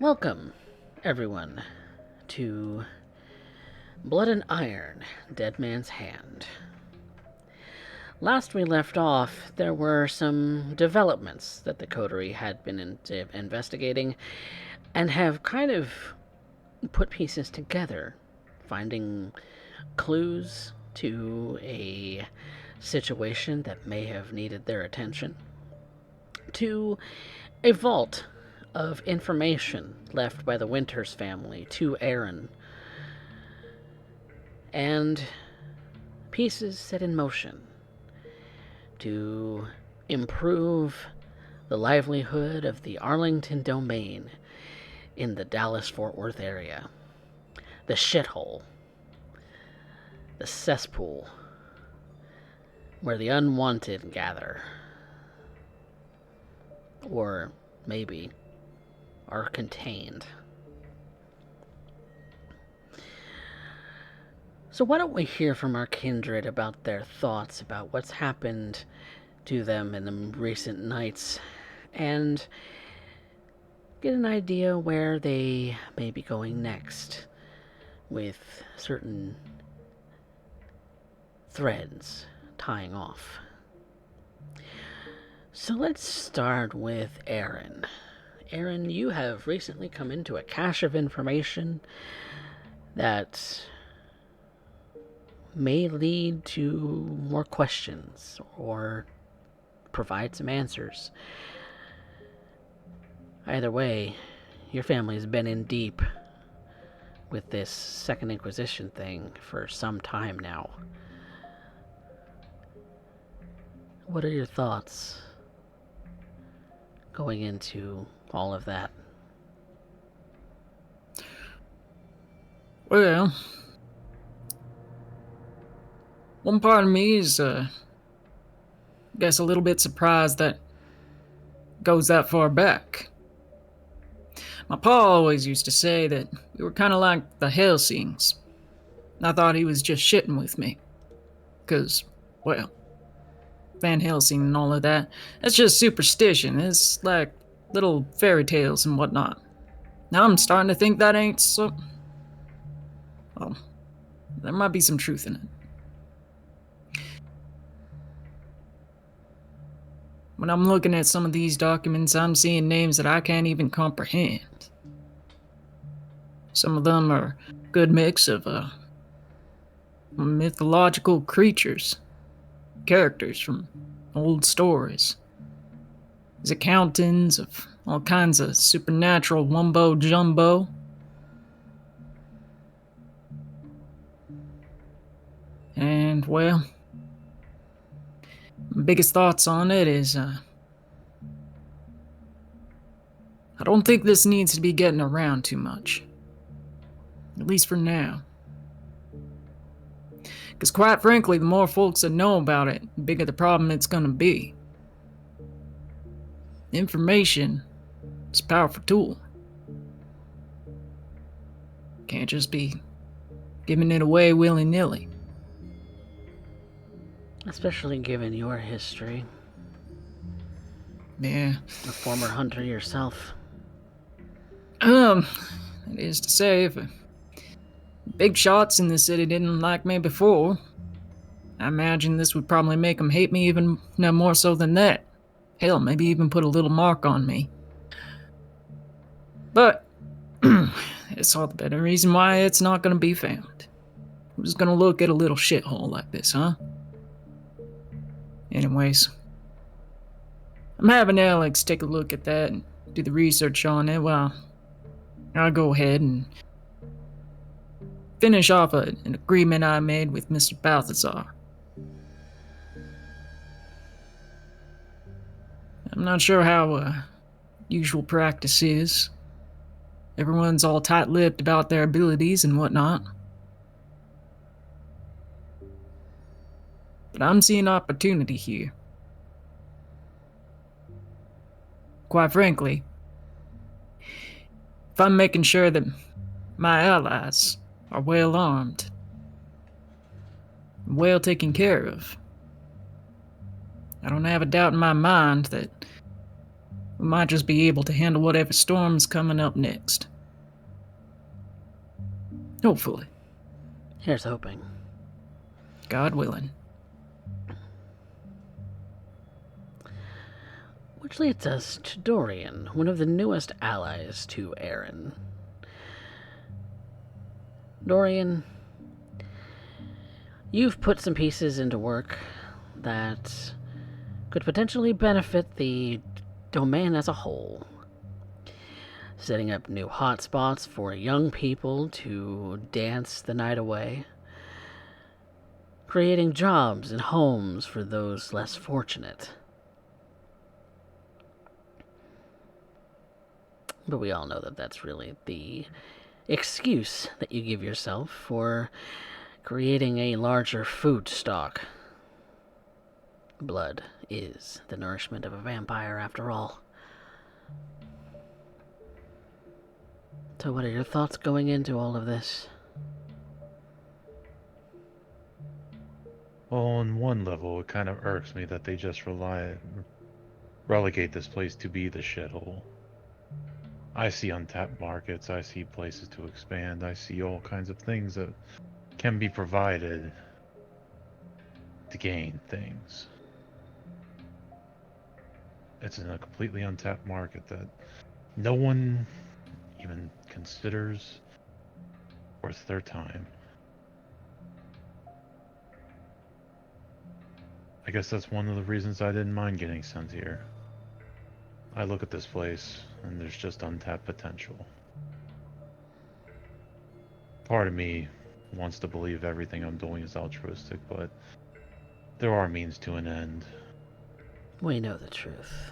Welcome, everyone, to Blood and Iron, Dead Man's Hand. Last we left off, there were some developments that the Coterie had been investigating and have kind of put pieces together, finding clues to a situation that may have needed their attention, to a vault of information left by the Winters family to Aaron, and pieces set in motion to improve the livelihood of the Arlington domain in the Dallas-Fort Worth area. The shithole. The cesspool where the unwanted gather. Or maybe are contained. So why don't we hear from our kindred about their thoughts about what's happened to them in the recent nights, and get an idea where they may be going next with certain threads tying off. So let's start with Aaron. Aaron, you have recently come into a cache of information that may lead to more questions or provide some answers. Either way, your family's been in deep with this Second Inquisition thing for some time now. What are your thoughts going into all of that? Well, one part of me is, I guess, a little bit surprised that it goes that far back. My pa always used to say that we were kind of like the Helsings. I thought he was just shitting with me. Because, well, Van Helsing and all of that, that's just superstition. It's like little fairy tales and whatnot. Now I'm starting to think that ain't so... Well, there might be some truth in it. When I'm looking at some of these documents, I'm seeing names that I can't even comprehend. Some of them are a good mix of mythological creatures, characters from old stories. There's accountants of all kinds of supernatural wumbo-jumbo. And, well, my biggest thoughts on it is, I don't think this needs to be getting around too much. At least for now. Because quite frankly, the more folks that know about it, the bigger the problem it's gonna be. Information is a powerful tool. Can't just be giving it away willy-nilly. Especially given your history. Yeah. A former hunter yourself. That is to say, if big shots in the city didn't like me before, I imagine this would probably make them hate me even more so than that. Hell, maybe even put a little mark on me. But it's all the better reason why it's not going to be found. Who's going to look at a little shithole like this, huh? Anyways, I'm having Alex take a look at that and do the research on it. Well, I'll go ahead and finish off an agreement I made with Mr. Balthazar. I'm not sure how usual practice is. Everyone's all tight-lipped about their abilities and whatnot. But I'm seeing opportunity here. Quite frankly, if I'm making sure that my allies are well armed, well taken care of, I don't have a doubt in my mind that We might just be able to handle whatever storm's coming up next. Hopefully. Here's hoping. God willing. Which leads us to Dorian, one of the newest allies to Aaron. Dorian, you've put some pieces into work that could potentially benefit the domain as a whole. Setting up new hotspots for young people to dance the night away. Creating jobs and homes for those less fortunate. But we all know that that's really the excuse that you give yourself for creating a larger food stock. Blood is the nourishment of a vampire, after all. So what are your thoughts going into all of this? Well, on one level, it kind of irks me that they just relegate this place to be the shithole. I see untapped markets, I see places to expand, I see all kinds of things that can be provided to gain things. It's in a completely untapped market that no one even considers worth their time. I guess that's one of the reasons I didn't mind getting sent here. I look at this place, and there's just untapped potential. Part of me wants to believe everything I'm doing is altruistic, but there are means to an end. We know the truth.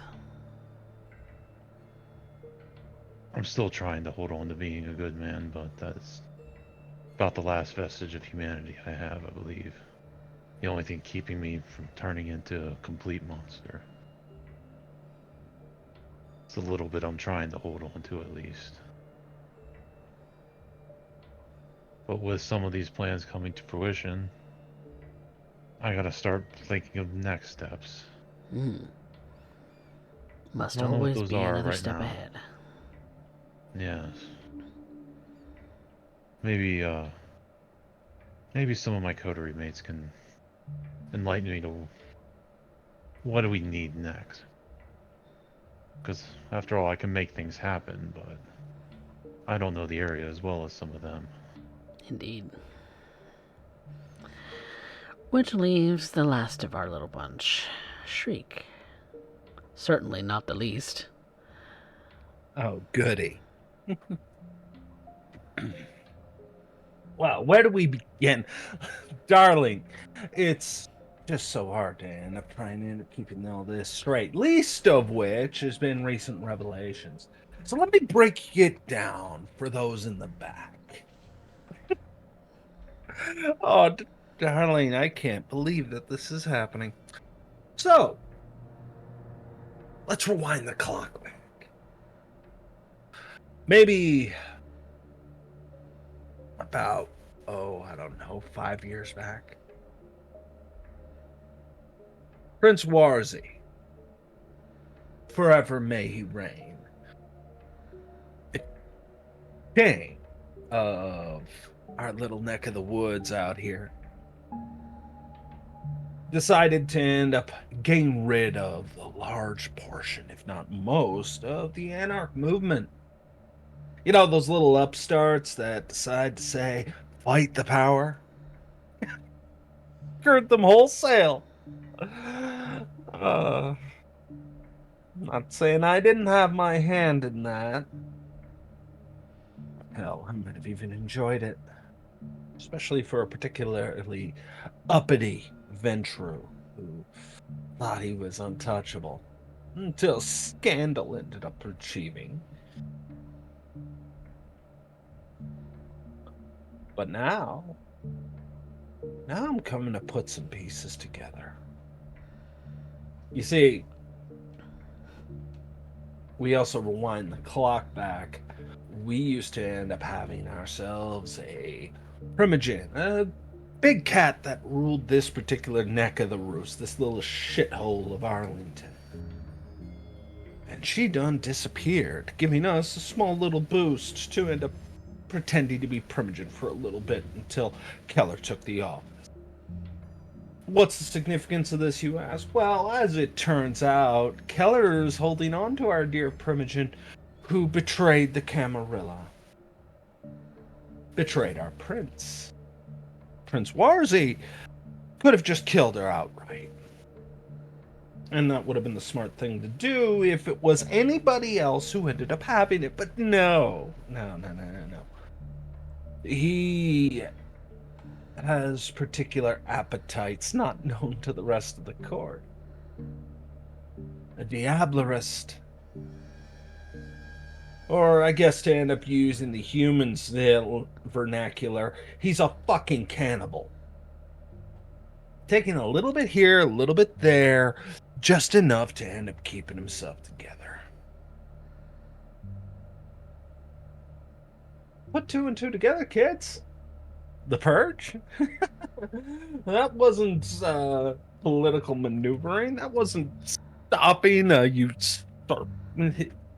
I'm still trying to hold on to being a good man, but that's about the last vestige of humanity I have, I believe. The only thing keeping me from turning into a complete monster. It's a little bit I'm trying to hold on to, at least. But with some of these plans coming to fruition, I gotta start thinking of next steps. Must I don't know what always those be are another right step now. ahead. Yes. Maybe some of my coterie mates can enlighten me to what do we need next. Because after all, I can make things happen, but I don't know the area as well as some of them. Indeed. Which leaves the last of our little bunch, Shriek. Certainly not the least. Oh, goody. Well, where do we begin? Darling, it's just so hard to end up trying to end up keeping all this straight, least of which has been recent revelations. So let me break it down for those in the back. Oh, darling, I can't believe that this is happening. So, let's rewind the clock back. Maybe about, I don't know, 5 years back. Prince Warzi, forever may he reign, king of our little neck of the woods out here, decided to end up getting rid of a large portion, if not most, of the anarch movement. You know, those little upstarts that decide to say, fight the power? Screwed them wholesale. Not saying I didn't have my hand in that. Hell, I might have even enjoyed it. Especially for a particularly uppity Ventru who thought he was untouchable. Until scandal ended up achieving. But now I'm coming to put some pieces together. You see, we also rewind the clock back. We used to end up having ourselves a primogen, a big cat that ruled this particular neck of the roost, this little shithole of Arlington. And and she done disappeared, giving us a small little boost to end up pretending to be Primogen for a little bit until Keller took the office. What's the significance of this, you ask? Well, as it turns out, Keller is holding on to our dear Primogen, who betrayed the Camarilla. Betrayed our prince. Prince Warzy could have just killed her outright. And that would have been the smart thing to do if it was anybody else who ended up having it. But no. He has particular appetites not known to the rest of the court. A diablerist. Or I guess to end up using the humans' vernacular, he's a fucking cannibal. Taking a little bit here, a little bit there, just enough to end up keeping himself together. Put two and two together, kids. The Purge? That wasn't political maneuvering. That wasn't stopping a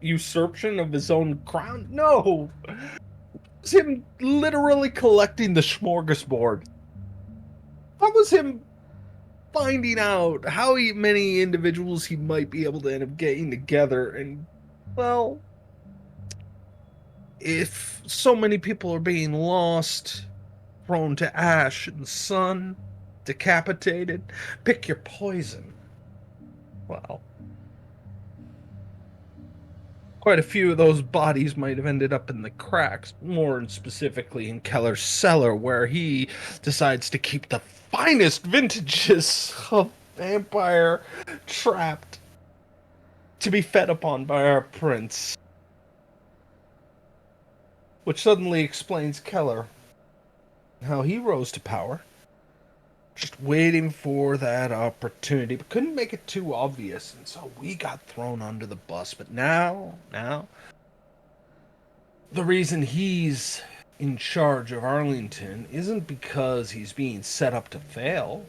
usurpation of his own crown. No! It was him literally collecting the smorgasbord. That was him finding out how many individuals he might be able to end up getting together. And, well, if so many people are being lost, thrown to ash in the sun, decapitated, pick your poison. Well, quite a few of those bodies might have ended up in the cracks, more specifically in Keller's cellar, where he decides to keep the finest vintages of vampire trapped to be fed upon by our prince. Which suddenly explains Keller, how he rose to power, just waiting for that opportunity, but couldn't make it too obvious, and so we got thrown under the bus. But now, the reason he's in charge of Arlington isn't because he's being set up to fail.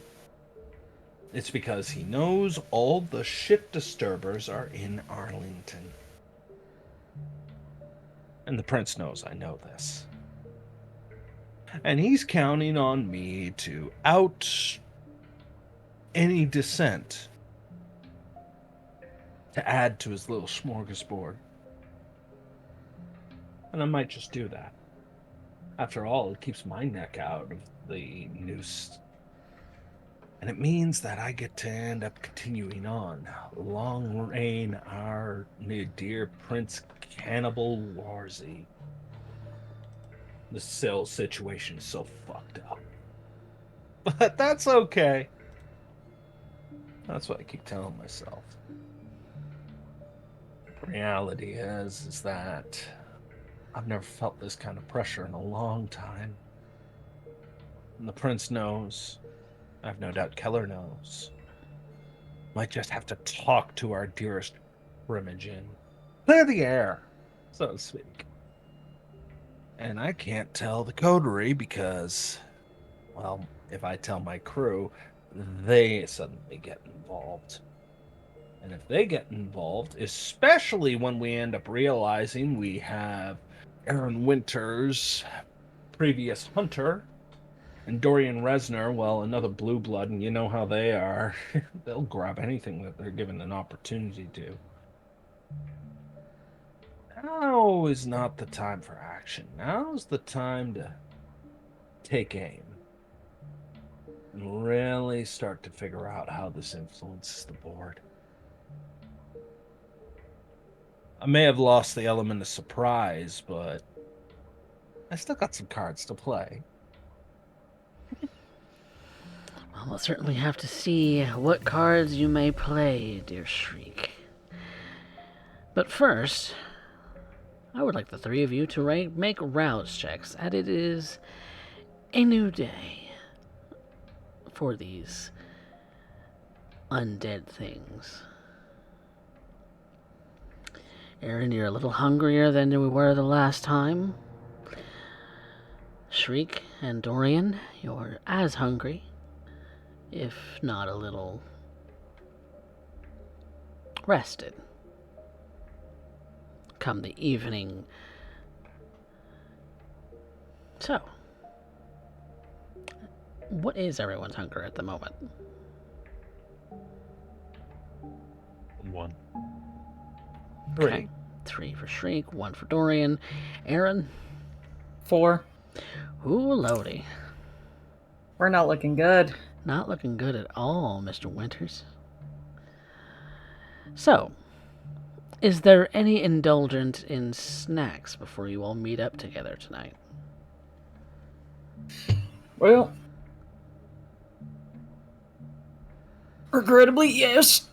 It's because he knows all the shit disturbers are in Arlington. And the prince knows I know this. And he's counting on me to out any dissent to add to his little smorgasbord. And I might just do that. After all, it keeps my neck out of the noose. And it means that I get to end up continuing on. Long reign our dear Prince Cannibal Warzy. The cell situation is so fucked up. But that's okay. That's what I keep telling myself. Reality is that I've never felt this kind of pressure in a long time. And the prince knows. I have no doubt Keller knows. Might just have to talk to our dearest Primogen. Clear the air, so to speak. And I can't tell the coterie because, well, if I tell my crew, they suddenly get involved. And if they get involved, especially when we end up realizing we have Aaron Winter's previous hunter and Dorian Resner, well, another blue blood, and you know how they are. They'll grab anything that they're given an opportunity to. Now is not the time for action. Now is the time to take aim and really start to figure out how this influences the board. I may have lost the element of surprise, but I still got some cards to play. Well, we'll certainly have to see what cards you may play, dear Shriek. But first, I would like the three of you to make rouse checks, as it is a new day for these undead things. Aaron, you're a little hungrier than we were the last time. Shriek and Dorian, you're as hungry, if not a little rested. come the evening. So, what is everyone's hunger at the moment? 1. 3. Okay. 3 for Shriek, 1 for Dorian. Aaron? 4. Ooh, Lodi. We're not looking good. Not looking good at all, Mr. Winters. So, is there any indulgence in snacks before you all meet up together tonight? Well, regrettably, yes.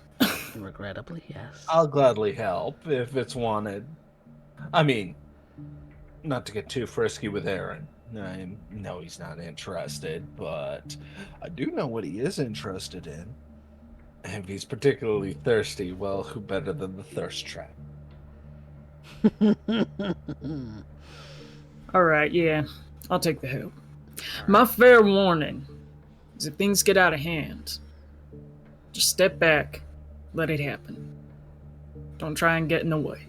Regrettably, yes. I'll gladly help if it's wanted. I mean, not to get too frisky with Aaron. I know he's not interested, but I do know what he is interested in. If he's particularly thirsty, well, who better than the thirst trap? All right, yeah. I'll take the help. My fair warning is if things get out of hand, just step back, let it happen. Don't try and get in the way.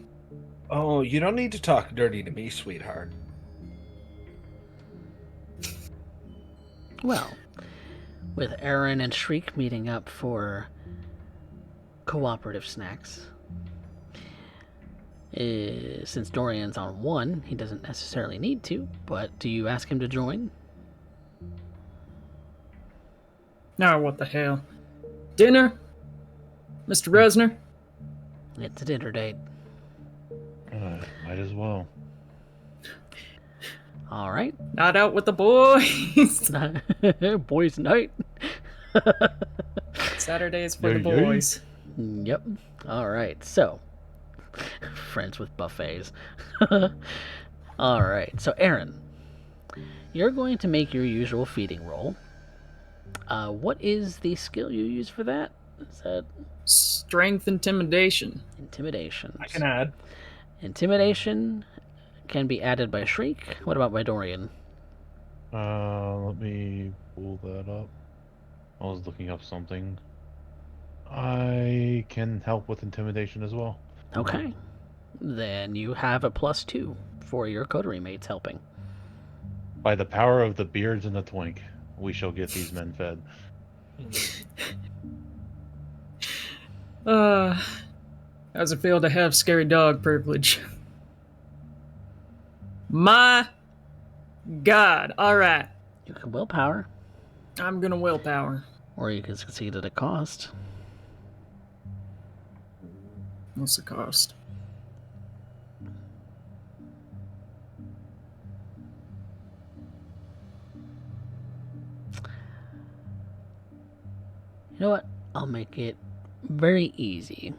Oh, you don't need to talk dirty to me, sweetheart. Well, with Aaron and Shriek meeting up for cooperative snacks, since Dorian's on 1, he doesn't necessarily need to, but do you ask him to join? Now, what the hell? Dinner? Mr. Resner? It's a dinner date. Might as well. All right. Not out with the boys. Boys' night. Saturdays for Yay, the yay. boys. Yep. All right. So, friends with buffets. All right. So, Aaron, you're going to make your usual feeding roll. What is the skill you use for that? Is that Strength intimidation. intimidation? I can add. Intimidation can be added by Shriek. What about by Dorian? Let me pull that up. I was looking up something. I can help with intimidation as well. Okay. Then you have a +2 for your coterie mates helping. By the power of the beards and the twink, we shall get these men fed. How's it feel to have scary dog privilege? My God. All right. You can willpower, I'm gonna willpower. or you can succeed at a cost. What's the cost? You know what? I'll make it very easy.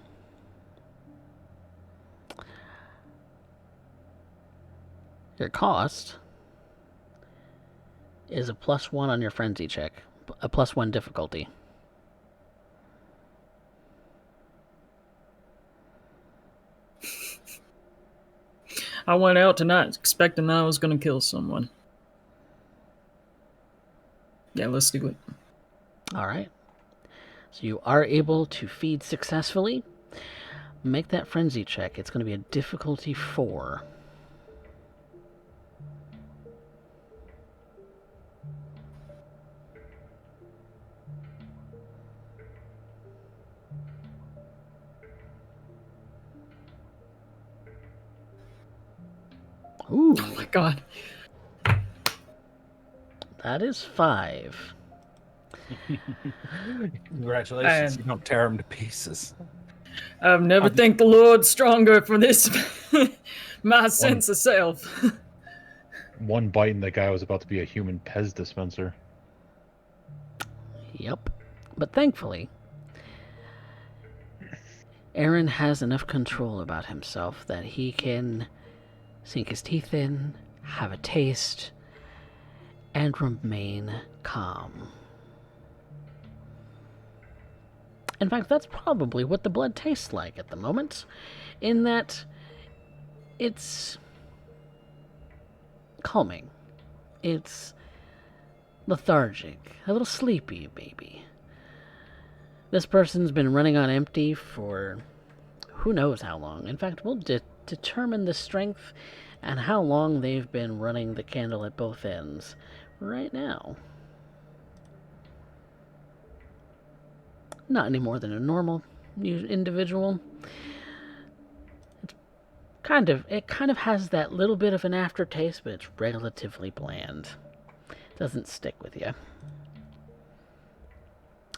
Your cost is a +1 on your frenzy check, a +1 difficulty. I went out tonight expecting I was gonna kill someone. Yeah, let's do it. All right. So you are able to feed successfully. Make that frenzy check. It's going to be a difficulty 4. Ooh, Oh my God. that is 5. Congratulations, And- you don't tear him to pieces. I've never thanked the Lord stronger for this. My sense of self. One bite and that guy was about to be a human Pez dispenser. Yep. But thankfully, Aaron has enough control about himself that he can sink his teeth in, have a taste, and remain calm. In fact, that's probably what the blood tastes like at the moment, in that it's calming. It's lethargic, a little sleepy, maybe. This person's been running on empty for who knows how long. In fact, we'll determine the strength and how long they've been running the candle at both ends right now. Not any more than a normal individual. It kind of has that little bit of an aftertaste, but it's relatively bland. Doesn't stick with you.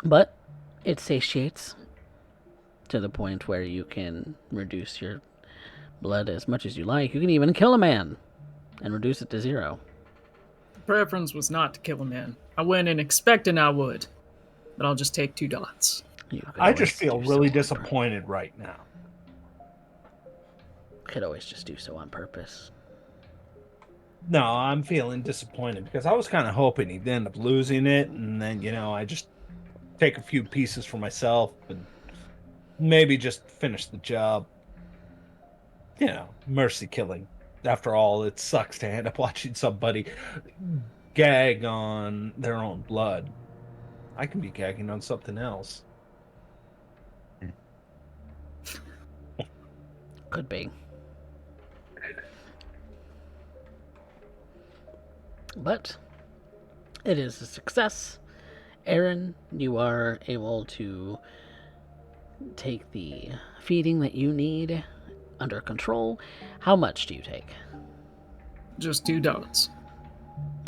But it satiates to the point where you can reduce your blood as much as you like. You can even kill a man and reduce it to 0. The preference was not to kill a man. I went in expecting I would, but I'll just take 2 dots. I just feel really disappointed right now. Could always just do so on purpose. No, I'm feeling disappointed because I was kind of hoping he'd end up losing it, and then, I just take a few pieces for myself and maybe just finish the job. Mercy killing. After all, it sucks to end up watching somebody gag on their own blood. I can be gagging on something else. Could be. But it is a success. Aaron, you are able to take the feeding that you need under control. How much do you take? Just 2 dots.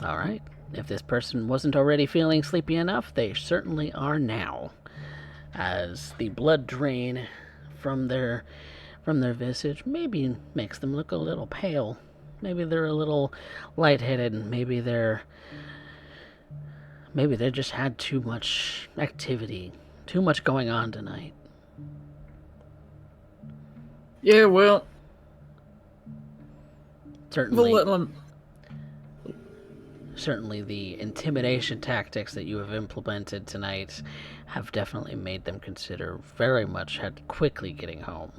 All right. If this person wasn't already feeling sleepy enough, they certainly are now. As the blood drain from their visage maybe makes them look a little pale. Maybe they're a little lightheaded. Maybe they just had too much activity, too much going on tonight. Yeah, well, Certainly, certainly the intimidation tactics that you have implemented tonight have definitely made them consider very much quickly getting home.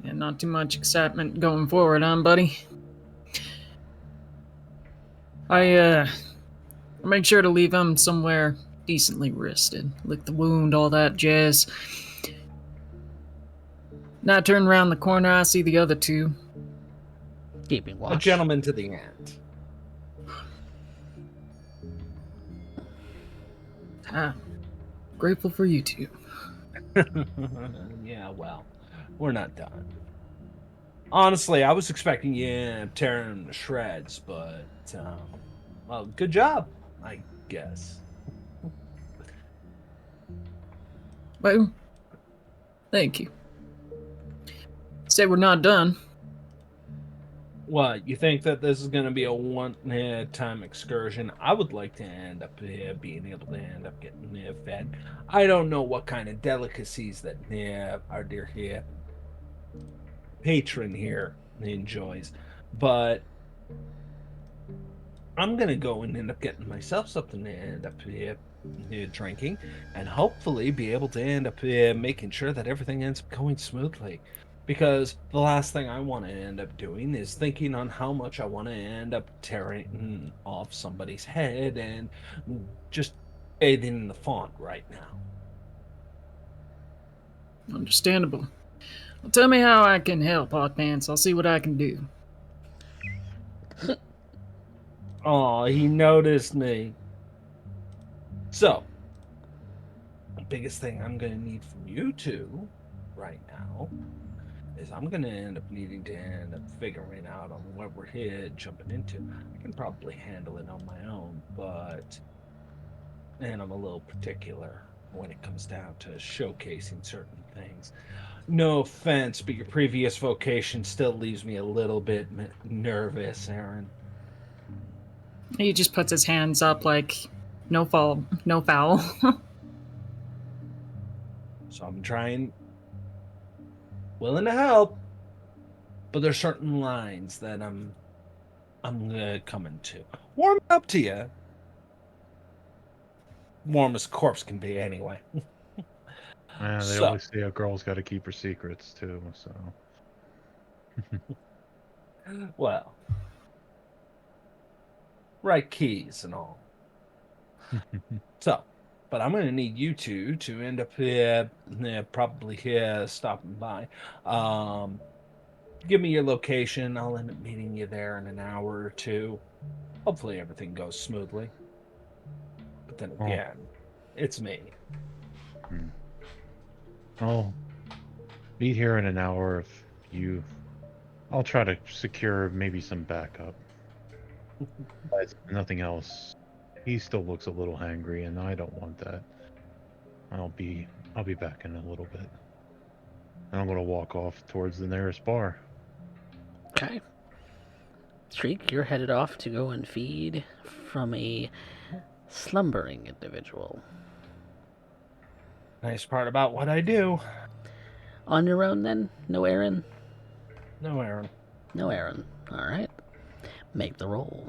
yeah, not too much excitement going forward, huh, buddy? I make sure to leave him somewhere decently rested. Lick the wound, all that jazz. Now I turn around the corner, I see the other 2. Keeping watch. A gentleman to the end. Grateful for you 2. Yeah, well, we're not done. Honestly, I was expecting you to tear him to shreds, but, well, good job, I guess. Well, thank you. Say we're not done. What, you think that this is going to be a one-time excursion? I would like to end up being able to end up getting fed. I don't know what kind of delicacies that our dear here patron here enjoys, but I'm going to go and end up getting myself something to end up drinking, and hopefully be able to end up making sure that everything ends up going smoothly. Because the last thing I want to end up doing is thinking on how much I want to end up tearing off somebody's head and just bathing in the font right now. Understandable. Well, tell me how I can help, Hot Pants. I'll see what I can do. Oh, he noticed me. So, the biggest thing I'm going to need from you two right now is I'm going to end up needing to end up figuring out on what we're here jumping into. I can probably handle it on my own, and I'm a little particular when it comes down to showcasing certain things. No offense, but your previous vocation still leaves me a little bit nervous, Aaron. He just puts his hands up like, no foul. So I'm willing to help, but there's certain lines that I'm coming to. Warm up to you. Warm as a corpse can be, anyway. Yeah, they always say a girl's got to keep her secrets too. So, well, right keys and all. So, but I'm going to need you two to end up here, probably here, stopping by. Give me your location. I'll end up meeting you there in an hour or two. Hopefully everything goes smoothly. But then Oh. again, it's me. I'll be here in an hour if you. I'll try to secure maybe some backup. But nothing else. He still looks a little hangry, and I don't want that. I'll be back in a little bit. And I'm gonna walk off towards the nearest bar. Okay. Shriek, you're headed off to go and feed from a slumbering individual. Nice part about what I do. On your own, then? No Aaron? No, Aaron. No Aaron. All right. Make the roll.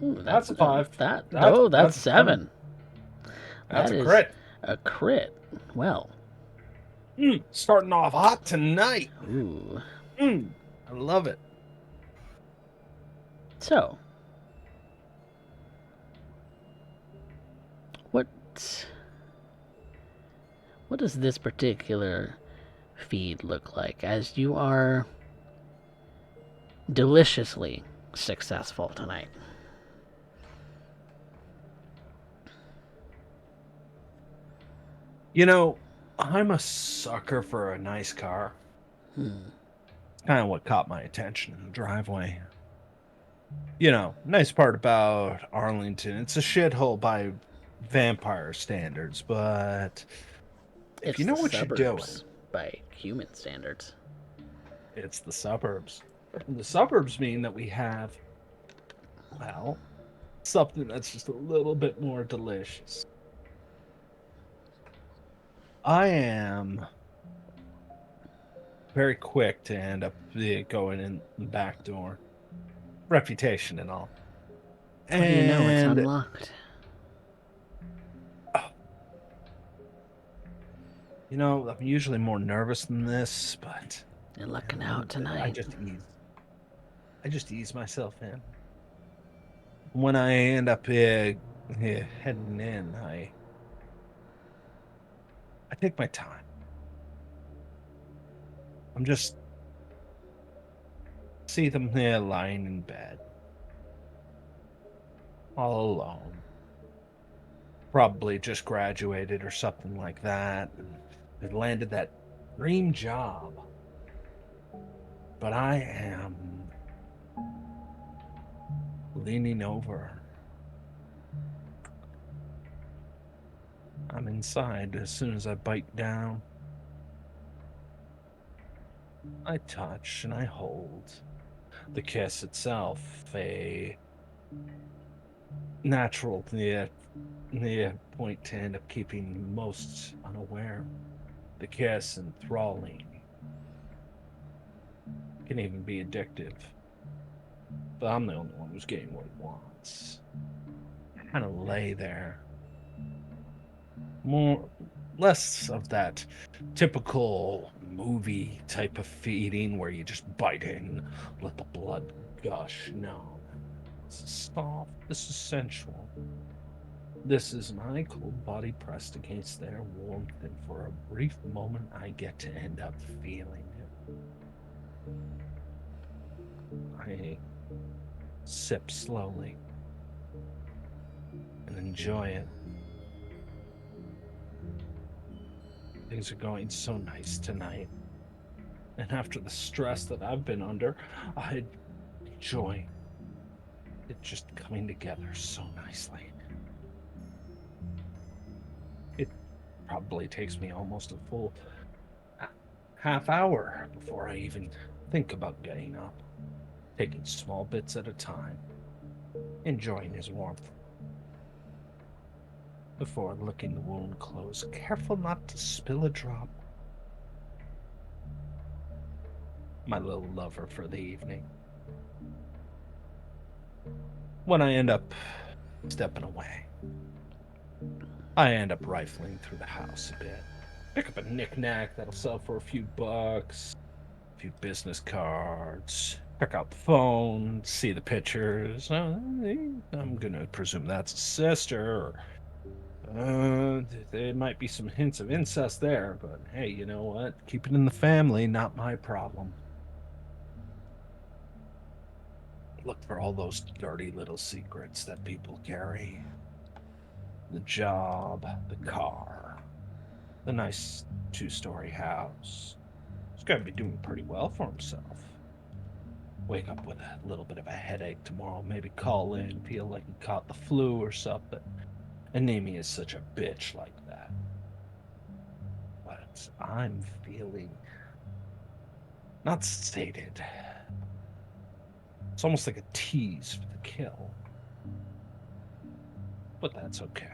Ooh, That's a 5. That's 7. That's That a is crit. a crit. Well. Starting off hot tonight. Ooh. I love it. So, what does this particular feed look like as you are deliciously successful tonight? You know, I'm a sucker for a nice car. It's kind of what caught my attention in the driveway. You know, nice part about Arlington, it's a shithole by vampire standards, but if It's you know the what you're doing, suburbs by human standards. it's the suburbs. And the suburbs mean that we have, well, something that's just a little bit more delicious. I am very quick to end up going in the back door. Reputation and all. How do you know it's unlocked? You know, I'm usually more nervous than this, but You're lucking out tonight. I just ease myself in. When I end up heading in, I take my time. I'm just see them there lying in bed, all alone. Probably just graduated or something like that, and had landed that dream job. But I am leaning over. I'm inside as soon as I bite down. I touch and I hold. The kiss itself, a natural point to end up keeping most unaware. The kiss enthralling. Can even be addictive. But I'm the only one who's getting what he wants. Kind of lay there. Less of that typical movie type of feeding where you just bite in, let the blood gush. No. This is soft. This is sensual. This is my cold body pressed against their warmth, and for a brief moment I get to end up feeling it. I sip slowly and enjoy it. Things are going so nice tonight. And after the stress that I've been under, I enjoy it just coming together so nicely. It probably takes me almost a full half hour before I even think about getting up, taking small bits at a time, enjoying his warmth. Before licking the wound close, careful not to spill a drop. My little lover for the evening. When I end up stepping away, I end up rifling through the house a bit. Pick up a knick-knack that'll sell for a few bucks, a few business cards, check out the phone, see the pictures. I'm gonna presume that's a sister. There might be some hints of incest there, but hey, you know what? Keep it in the family, not my problem. Look for all those dirty little secrets that people carry. The job, the car, the nice 2-story house. He's got to be doing pretty well for himself. Wake up with a little bit of a headache tomorrow, maybe call in, feel like he caught the flu or something. And Amy is such a bitch like that. But I'm feeling not sated. It's almost like a tease for the kill. But that's okay.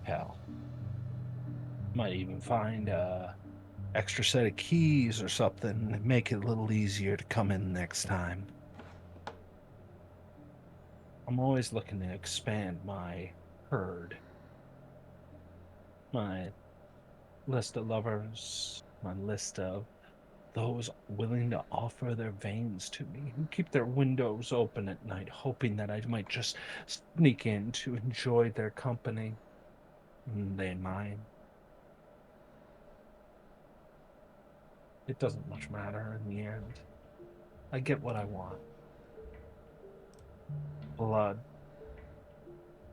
Hell. Might even find a extra set of keys or something and make it a little easier to come in next time. I'm always looking to expand my herd. My list of lovers, my list of those willing to offer their veins to me, who keep their windows open at night, hoping that I might just sneak in to enjoy their company. And they mine. It doesn't much matter in the end. I get what I want. Blood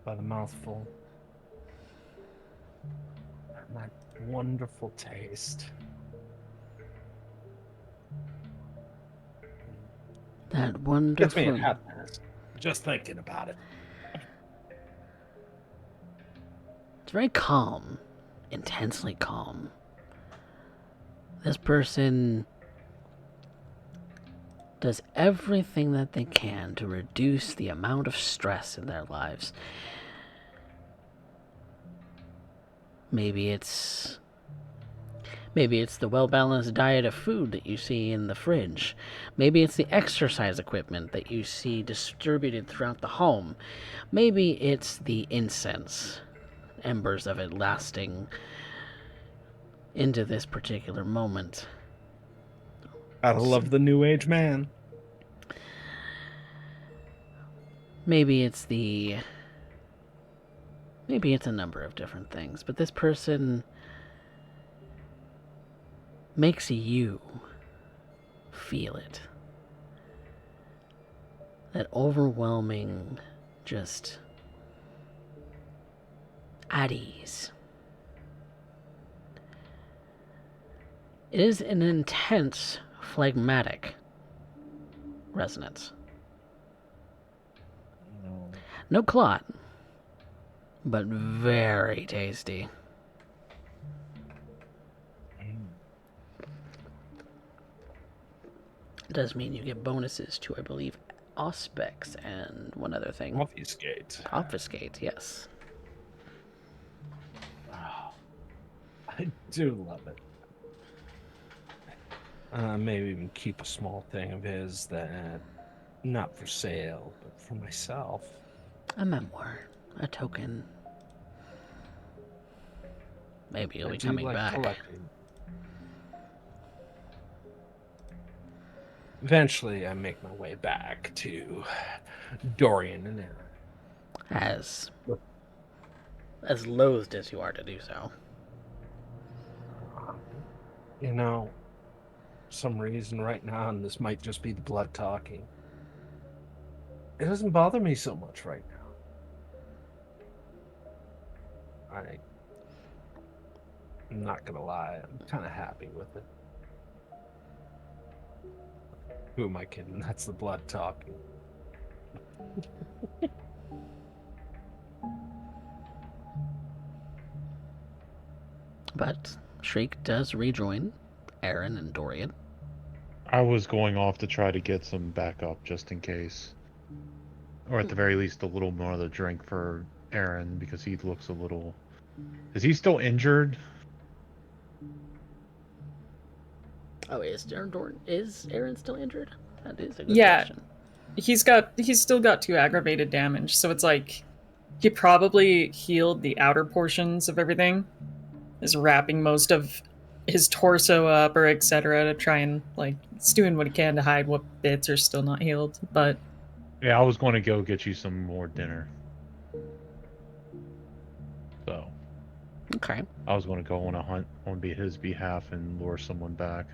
by the mouthful. And that wonderful taste. That Gets me wonderful. in happiness just thinking about it. It's very calm, intensely calm. This person does everything that they can to reduce the amount of stress in their lives. Maybe it's the well-balanced diet of food that you see in the fridge. Maybe it's the exercise equipment that you see distributed throughout the home. Maybe it's the incense, embers of it lasting into this particular moment. Gotta love the new age man. Maybe it's a number of different things, but this person makes you feel it. That overwhelming, just at ease. It is an intense, phlegmatic resonance. No clot, but very tasty. It does mean you get bonuses to, I believe, Auspex and one other thing. Confiscate. Confiscate, yes. Oh, I do love it. Maybe even keep a small thing of his that, not for sale, but for myself. A memoir, a token. Maybe you'll be coming back. Collecting. Eventually, I make my way back to Dorian and Aaron. As loathed as you are to do so. You know, for some reason right now, and this might just be the blood talking, it doesn't bother me so much right now. I'm not gonna lie, I'm kind of happy with it. Who am I kidding? That's the blood talking. But Shriek does rejoin Aaron and Dorian. I was going off to try to get some backup just in case. Or at the very least, a little more of the drink for Aaron because he looks a little. Is he still injured? Oh, is Aaron still injured? That is a good question. He's still got 2 aggravated damage, so it's like he probably healed the outer portions of everything, is wrapping most of his torso up or etc. to try and like he's doing what he can to hide what bits are still not healed. But Yeah, I was going to go get you some more dinner. So Okay. I was going to go on a hunt on his behalf and lure someone back.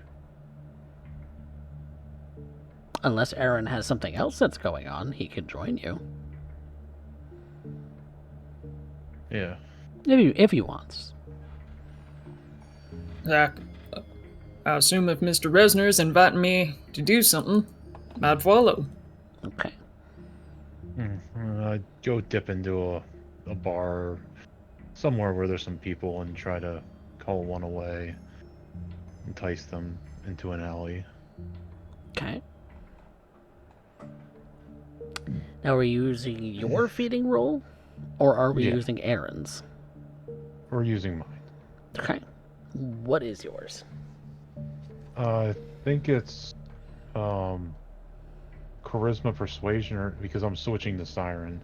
Unless Aaron has something else that's going on, he could join you. Yeah. If he wants. I assume if Mr. Resner is inviting me to do something, I'd follow. Okay. I'd go dip into a bar somewhere where there's some people and try to call one away, entice them into an alley. Okay. Now, are you using your feeding roll, or are we Yeah. using Aaron's? We're using mine. Okay. What is yours? I think it's charisma persuasion, or because I'm switching to siren,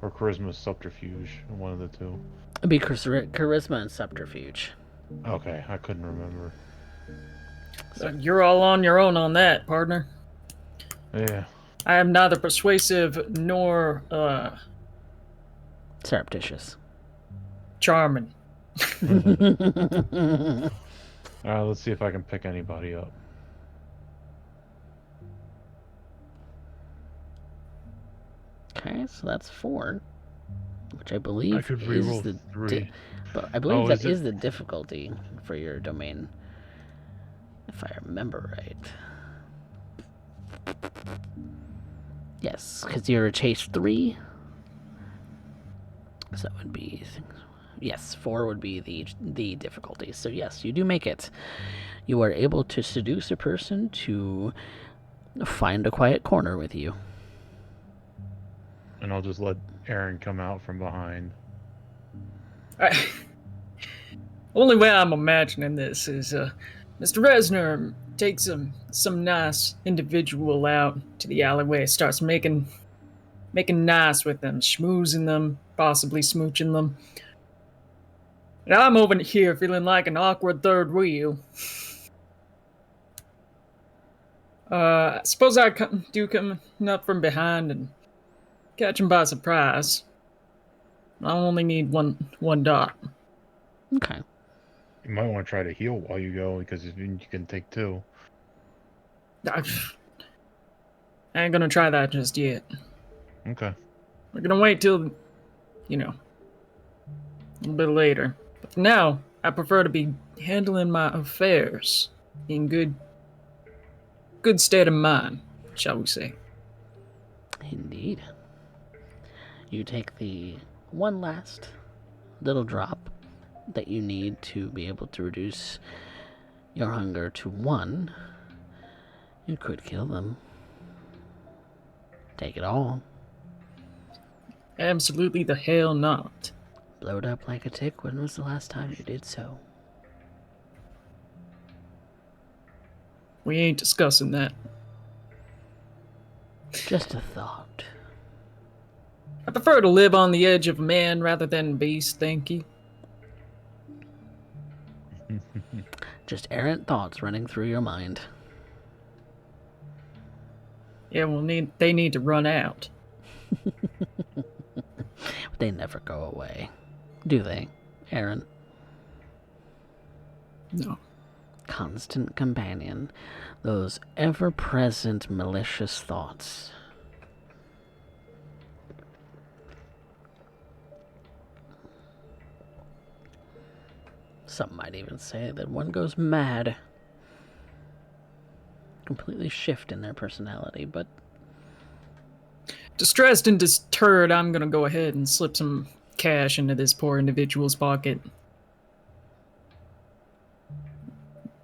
or charisma subterfuge, one of the two. It'd be charisma and subterfuge. Okay, I couldn't remember. So you're all on your own on that, partner. Yeah. I am neither persuasive nor Surreptitious. charming. Let's see if I can pick anybody up. Okay, so that's 4, which I believe I could is reroll the 3. but I believe that is is the difficulty for your domain, if I remember right. Yes, because you're a chase 3, so it would be 4 would be the difficulty. So yes, you do make it. You are able to seduce a person to find a quiet corner with you. And I'll just let Aaron come out from behind. Only way I'm imagining this is Mr. Resner takes some nice individual out to the alleyway, starts making nice with them, schmoozing them, possibly smooching them. And I'm over here feeling like an awkward third wheel. I suppose I come up from behind and catch him by surprise. I only need one dot. Okay. You might want to try to heal while you go, because you can take 2. I ain't gonna try that just yet. Okay. We're gonna wait till, a little bit later. But for now, I prefer to be handling my affairs in good state of mind, shall we say. Indeed. You take the one last little drop that you need to be able to reduce your hunger to 1. You could kill them. Take it all. Absolutely the hell not. Blow it up like a tick. When was the last time you did so? We ain't discussing that. Just a thought. I prefer to live on the edge of man rather than beast, thank you. Just errant thoughts running through your mind. Yeah, they need to run out. They never go away. Do they, Aaron? No. Constant companion. Those ever-present malicious thoughts. Some might even say that one goes mad. Completely shift in their personality, but Distressed and deterred, I'm gonna go ahead and slip some cash into this poor individual's pocket.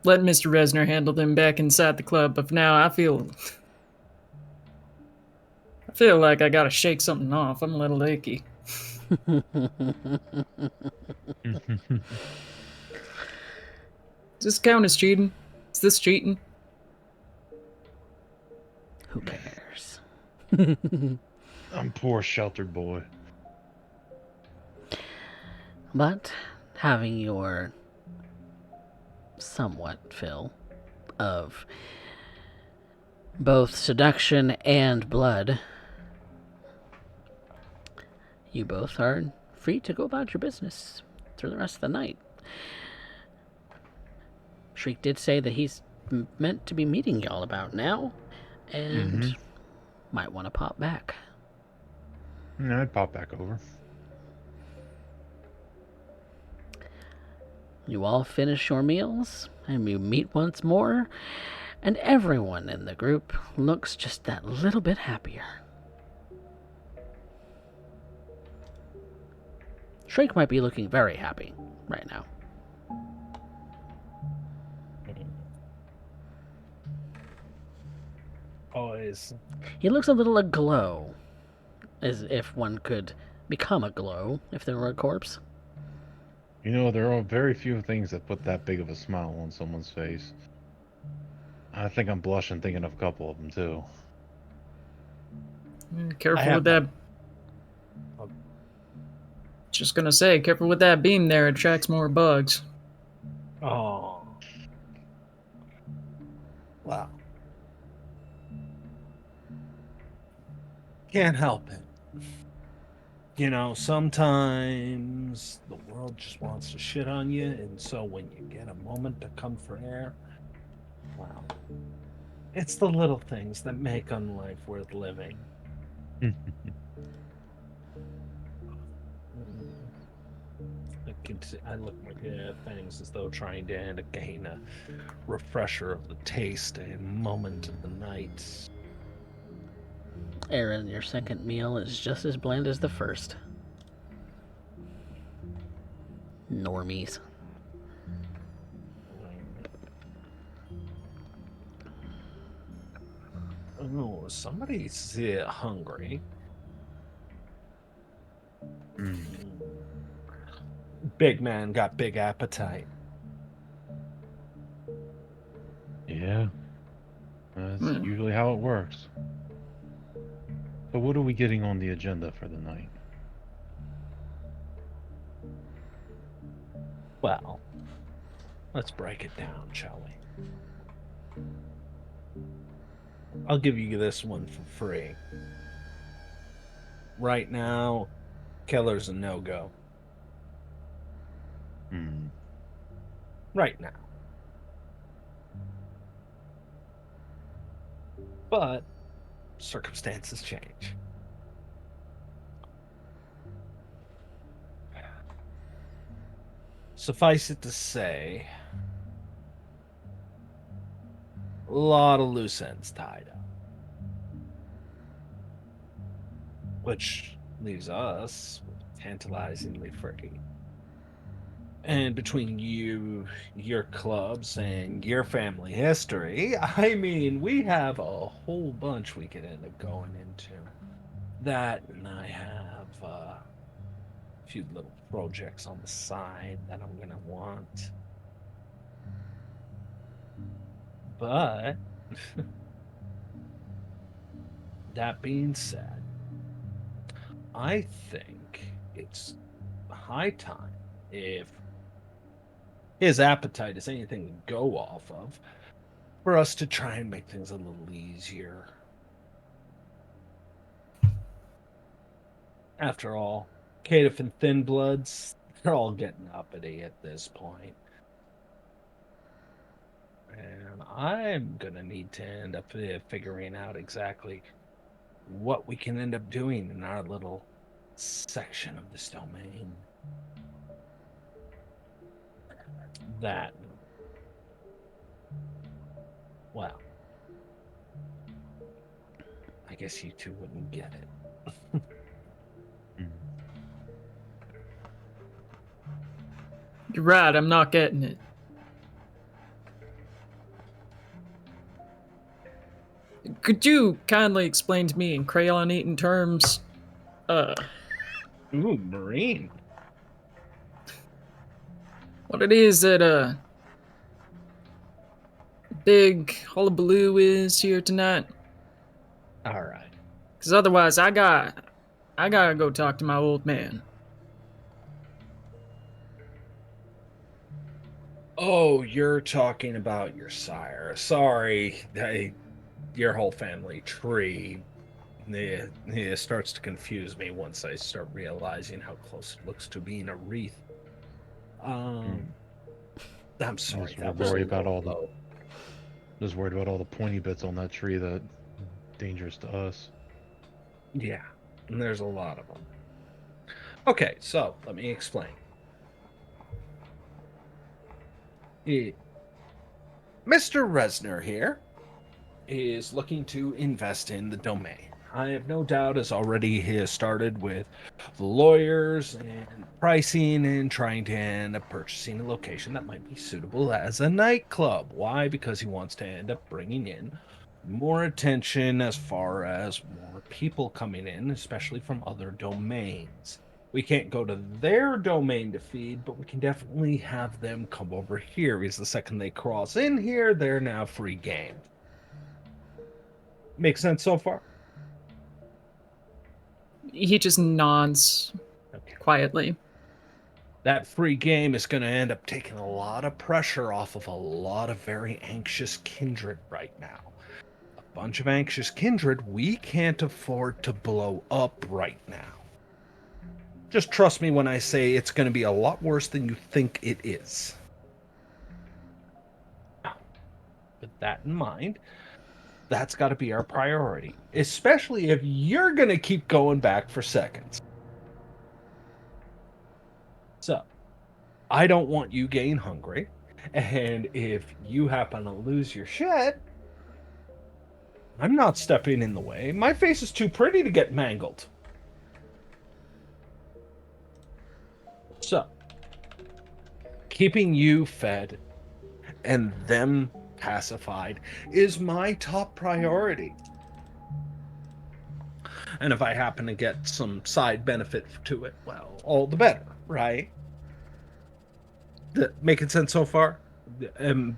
Let Mr. Resner handle them back inside the club, but for now I feel like I gotta shake something off. I'm a little achy. Does this count as cheating? Is this cheating? who cares? I'm poor sheltered boy. But having your somewhat fill of both seduction and blood, you both are free to go about your business through the rest of the night. Shriek did say that he's meant to be meeting y'all about now, and might want to pop back. Yeah, I'd pop back over. You all finish your meals, and you meet once more, and everyone in the group looks just that little bit happier. Shrink might be looking very happy right now. Always. He looks a little aglow, as if one could become aglow if there were a corpse. You know, there are very few things that put that big of a smile on someone's face. I think I'm blushing thinking of a couple of them, too. Careful with that. Just gonna say, careful with that beam there. It attracts more bugs. Oh. Wow. Can't help it. You know, sometimes the world just wants to shit on you, and so when you get a moment to come for air, wow. It's the little things that make life worth living. I look at things as though trying to gain a refresher of the taste, a moment of the night. Aaron, your second meal is just as bland as the first. Normies. Oh, somebody's hungry. Big man got big appetite. Yeah. That's usually how it works. So what are we getting on the agenda for the night? Well, let's break it down, shall we? I'll give you this one for free. Right now, Keller's a no-go. Right now. But circumstances change. Suffice it to say, a lot of loose ends tied up. Which leaves us tantalizingly free. And between you, your clubs, and your family history, I mean, we have a whole bunch we could end up going into. That, and I have a few little projects on the side that I'm gonna want. But, that being said, I think it's high time, if his appetite is anything to go off of, for us to try and make things a little easier. After all, Caitiff and Thin Bloods, they're all getting uppity at this point. And I'm gonna need to end up figuring out exactly what we can end up doing in our little section of this domain. That, well, I guess you two wouldn't get it. You're right, I'm not getting it. Could you kindly explain to me in crayon-eaten terms, Ooh, Marine. what it is that, big hullabaloo is here tonight? Alright. Because otherwise, I gotta go talk to my old man. Oh, you're talking about your sire. Sorry, your whole family tree. It starts to confuse me once I start realizing how close it looks to being a wreath. I'm sorry, Just that was a worry about low all the blow. just worried about all the pointy bits on that tree that dangerous to us. Yeah, and there's a lot of them. Okay, so let me explain. Eh, Mr. Resner here is looking to invest in the domain. I have no doubt he has started with the lawyers and pricing and trying to end up purchasing a location that might be suitable as a nightclub. Why? Because he wants to end up bringing in more attention as far as more people coming in, especially from other domains. We can't go to their domain to feed, but we can definitely have them come over here because the second they cross in here, they're now free game. Makes sense so far? He just nods Okay. quietly. That free game is going to end up taking a lot of pressure off of a lot of very anxious kindred right now. A bunch of anxious kindred we can't afford to blow up right now. Just trust me when I say it's going to be a lot worse than you think it is. Now, with that in mind, that's got to be our priority, especially if you're going to keep going back for seconds. So, I don't want you getting hungry. And if you happen to lose your shit, I'm not stepping in the way. My face is too pretty to get mangled. So, keeping you fed and them pacified is my top priority. And if I happen to get some side benefit to it, well, all the better, right? Making sense so far? Um,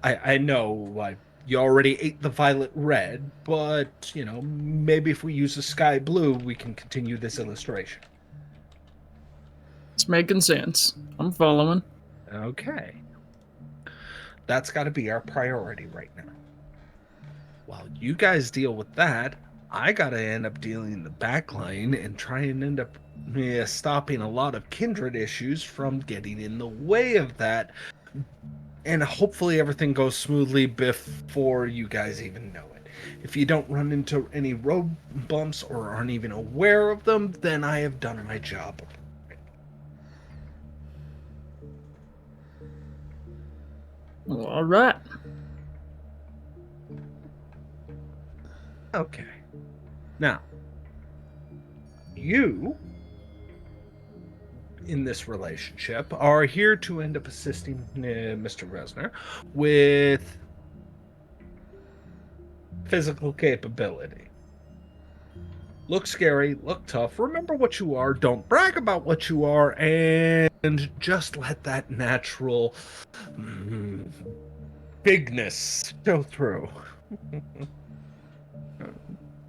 I know, like, you already ate the violet red, but, maybe if we use the sky blue, we can continue this illustration. It's making sense. I'm following. Okay. That's got to be our priority right now. While you guys deal with that, I got to end up dealing the backline and try and end up stopping a lot of kindred issues from getting in the way of that. And hopefully everything goes smoothly before you guys even know it. If you don't run into any road bumps or aren't even aware of them, then I have done my job. All right. Okay. Now, you in this relationship are here to end up assisting Mr. Resner with physical capability. Look scary, look tough, remember what you are, don't brag about what you are, and just let that natural bigness show through.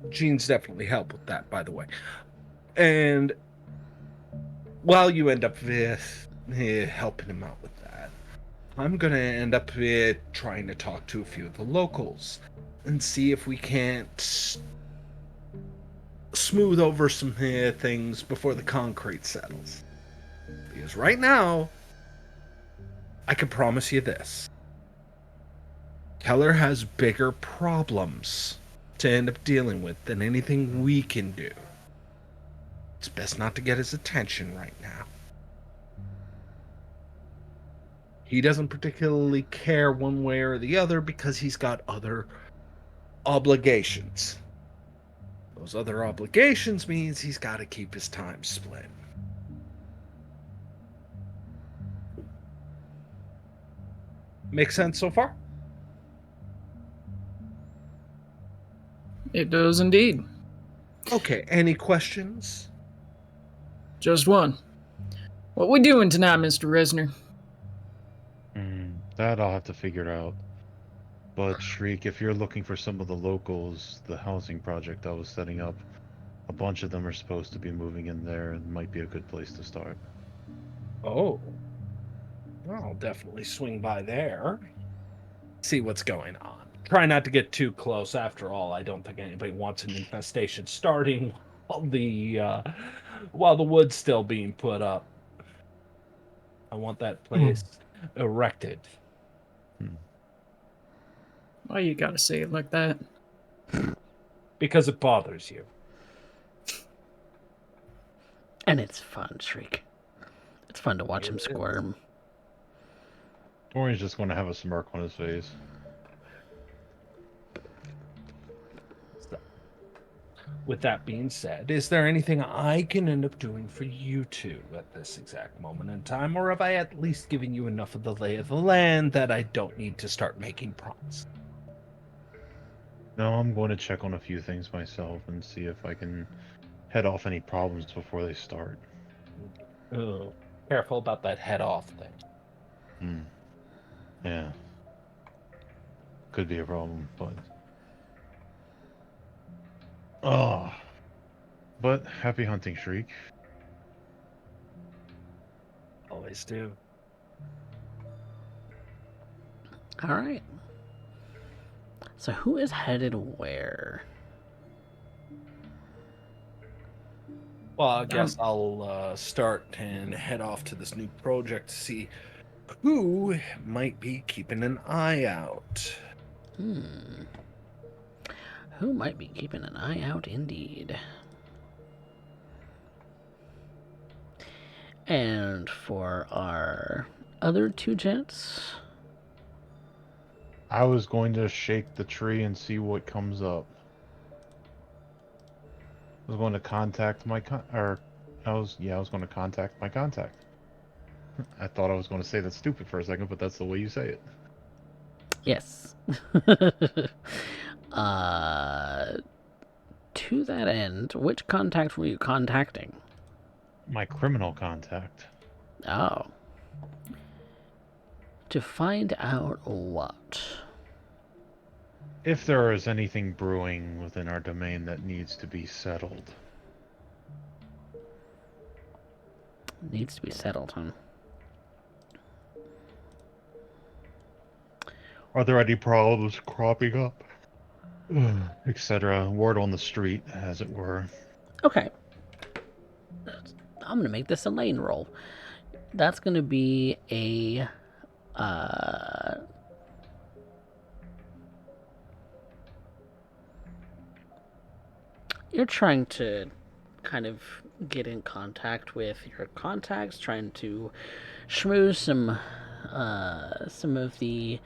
Genes definitely help with that, by the way. And while you end up helping him out with that, I'm going to end up trying to talk to a few of the locals and see if we can't smooth over some things before the concrete settles. Because right now, I can promise you this. Keller has bigger problems to end up dealing with than anything we can do. It's best not to get his attention right now. He doesn't particularly care one way or the other because he's got other obligations. Those other obligations means he's got to keep his time split. Make sense so far? It does indeed. Okay, any questions? Just one. What we doing tonight, Mr. Resner? That I'll have to figure out. But Shriek, if you're looking for some of the locals, the housing project I was setting up, a bunch of them are supposed to be moving in there and might be a good place to start. Oh. I'll definitely swing by there, see what's going on. Try not to get too close. After all, I don't think anybody wants an infestation starting while the wood's still being put up. I want that place erected. Why you gotta say it like that? Because it bothers you. And it's fun, Shriek. It's fun to watch him It is. squirm. Torian's just going to have a smirk on his face. With that being said, is there anything I can end up doing for you two at this exact moment in time, or have I at least given you enough of the lay of the land that I don't need to start making promises? No, I'm going to check on a few things myself and see if I can head off any problems before they start. Oh, careful about that head off thing. Yeah. Could be a problem, but... Oh. But happy hunting, Shriek. Always do. All right. So who is headed where? Well, I guess I'll start and head off to this new project to see who might be keeping an eye out. Who might be keeping an eye out indeed? And for our other two gents, I was going to shake the tree and see what comes up. I was going to contact my I was going to contact my contact. I thought I was going to say that's stupid for a second, but that's the way you say it. yes. To that end, which contact were you contacting? My criminal contact. Oh. To find out what? If there is anything brewing within our domain that needs to be settled. Needs to be settled, huh? Are there any problems cropping up? Etc. Word on the street, as it were. Okay. I'm going to make this a lane roll. That's going to be a... You're trying to kind of get in contact with your contacts, trying to schmooze some of the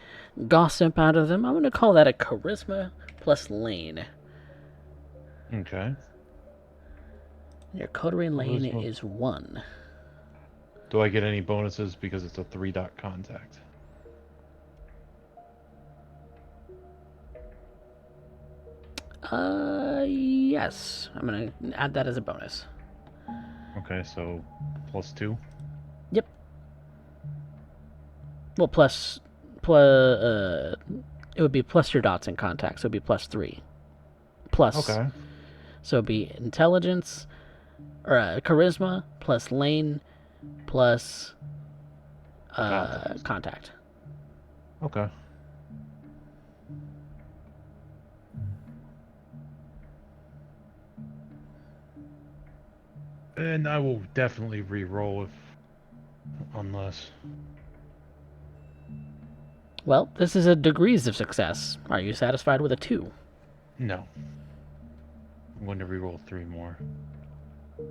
gossip out of them. I'm going to call that a charisma plus lane. Okay. Your coterie lane Charisma. is 1. Do I get any bonuses because it's a 3-dot contact? Yes. I'm going to add that as a bonus. Okay, so +2. Yep. Well, it would be plus your dots in contact, so it would be +3. Plus. Okay. So it'd be intelligence, or charisma, plus lane, plus contact. Okay. And I will definitely re-roll unless... Well, this is a degrees of success. Are you satisfied with a 2? No. I'm going to re-roll 3 more. You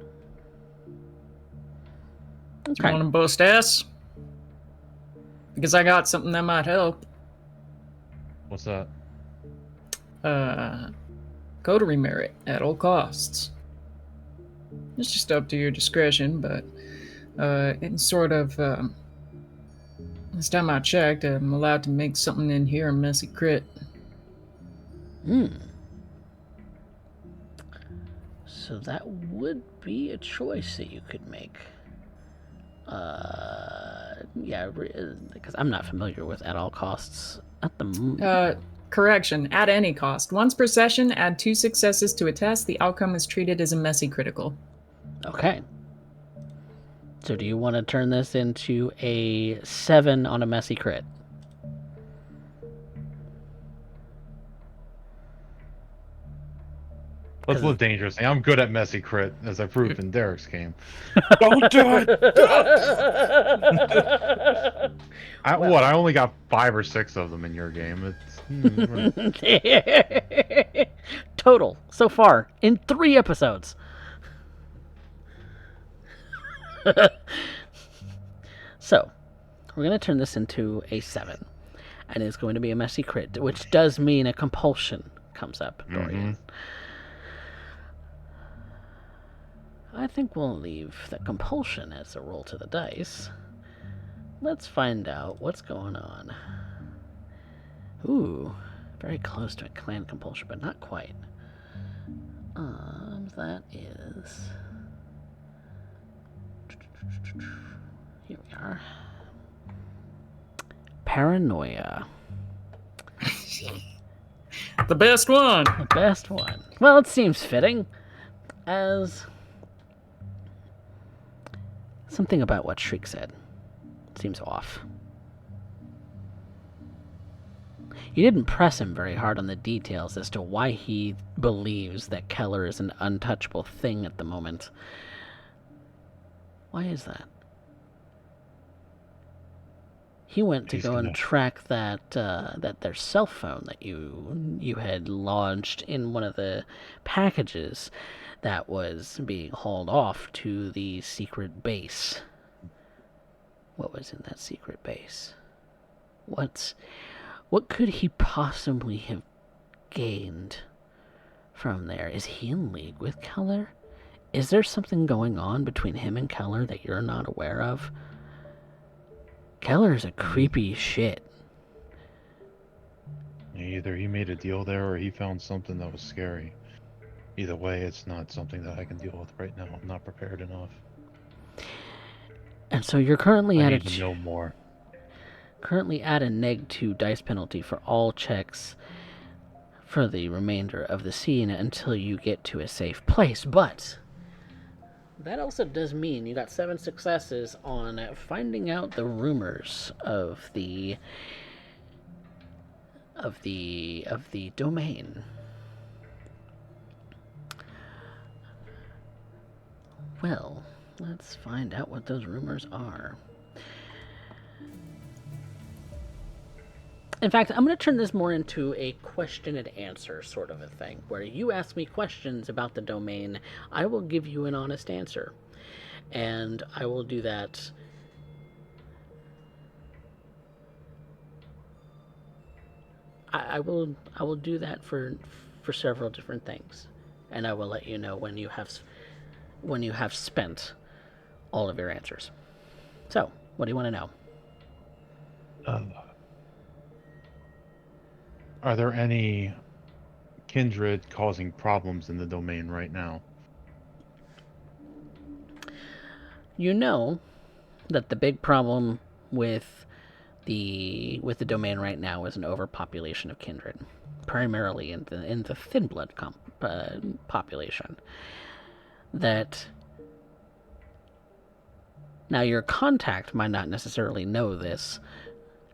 want to boost ass? Because I got something that might help. What's that? Coterie merit at all costs. It's just up to your discretion, but it's sort of... Last time I checked, I'm allowed to make something in here a messy crit. So that would be a choice that you could make. Yeah, because I'm not familiar with at all costs at the moment. Correction, at any cost. Once per session, add 2 successes to a test. The outcome is treated as a messy critical. Okay. So do you want to turn this into a 7 on a messy crit? Let's 'Cause- live dangerously. I'm good at messy crit, as I proved in Derek's game. Don't do it. What? I only got 5 or 6 of them in your game. It's Total so far in 3 episodes. So, we're going to turn this into a 7. And it's going to be a messy crit, which does mean a compulsion comes up, Dorian. I think we'll leave the compulsion as a roll to the dice. Let's find out what's going on. Ooh, very close to a clan compulsion, but not quite. That is... Here we are. Paranoia. The best one. The best one. Well, it seems fitting, as something about what Shriek said seems off. You didn't press him very hard on the details as to why he believes that Keller is an untouchable thing at the moment. Why is that? He went to go and track that their cell phone that you had lodged in one of the packages that was being hauled off to the secret base. What was in that secret base? What could he possibly have gained from there? Is he in league with Keller? Is there something going on between him and Keller that you're not aware of? Keller's a creepy shit. Either he made a deal there or he found something that was scary. Either way, it's not something that I can deal with right now. I'm not prepared enough. And so you're currently I at need to know more. Currently at a -2 dice penalty for all checks for the remainder of the scene until you get to a safe place. But that also does mean you got 7 successes on finding out the rumors of the domain. Well, let's find out what those rumors are. In fact, I'm going to turn this more into a question and answer sort of a thing, where you ask me questions about the domain, I will give you an honest answer. And I will do that I will do that for several different things. And I will let you know when you have spent all of your answers. So, what do you want to know? Are there any kindred causing problems in the domain right now? You know that the big problem with the domain right now is an overpopulation of kindred, primarily in the thin blood population. That now your contact might not necessarily know this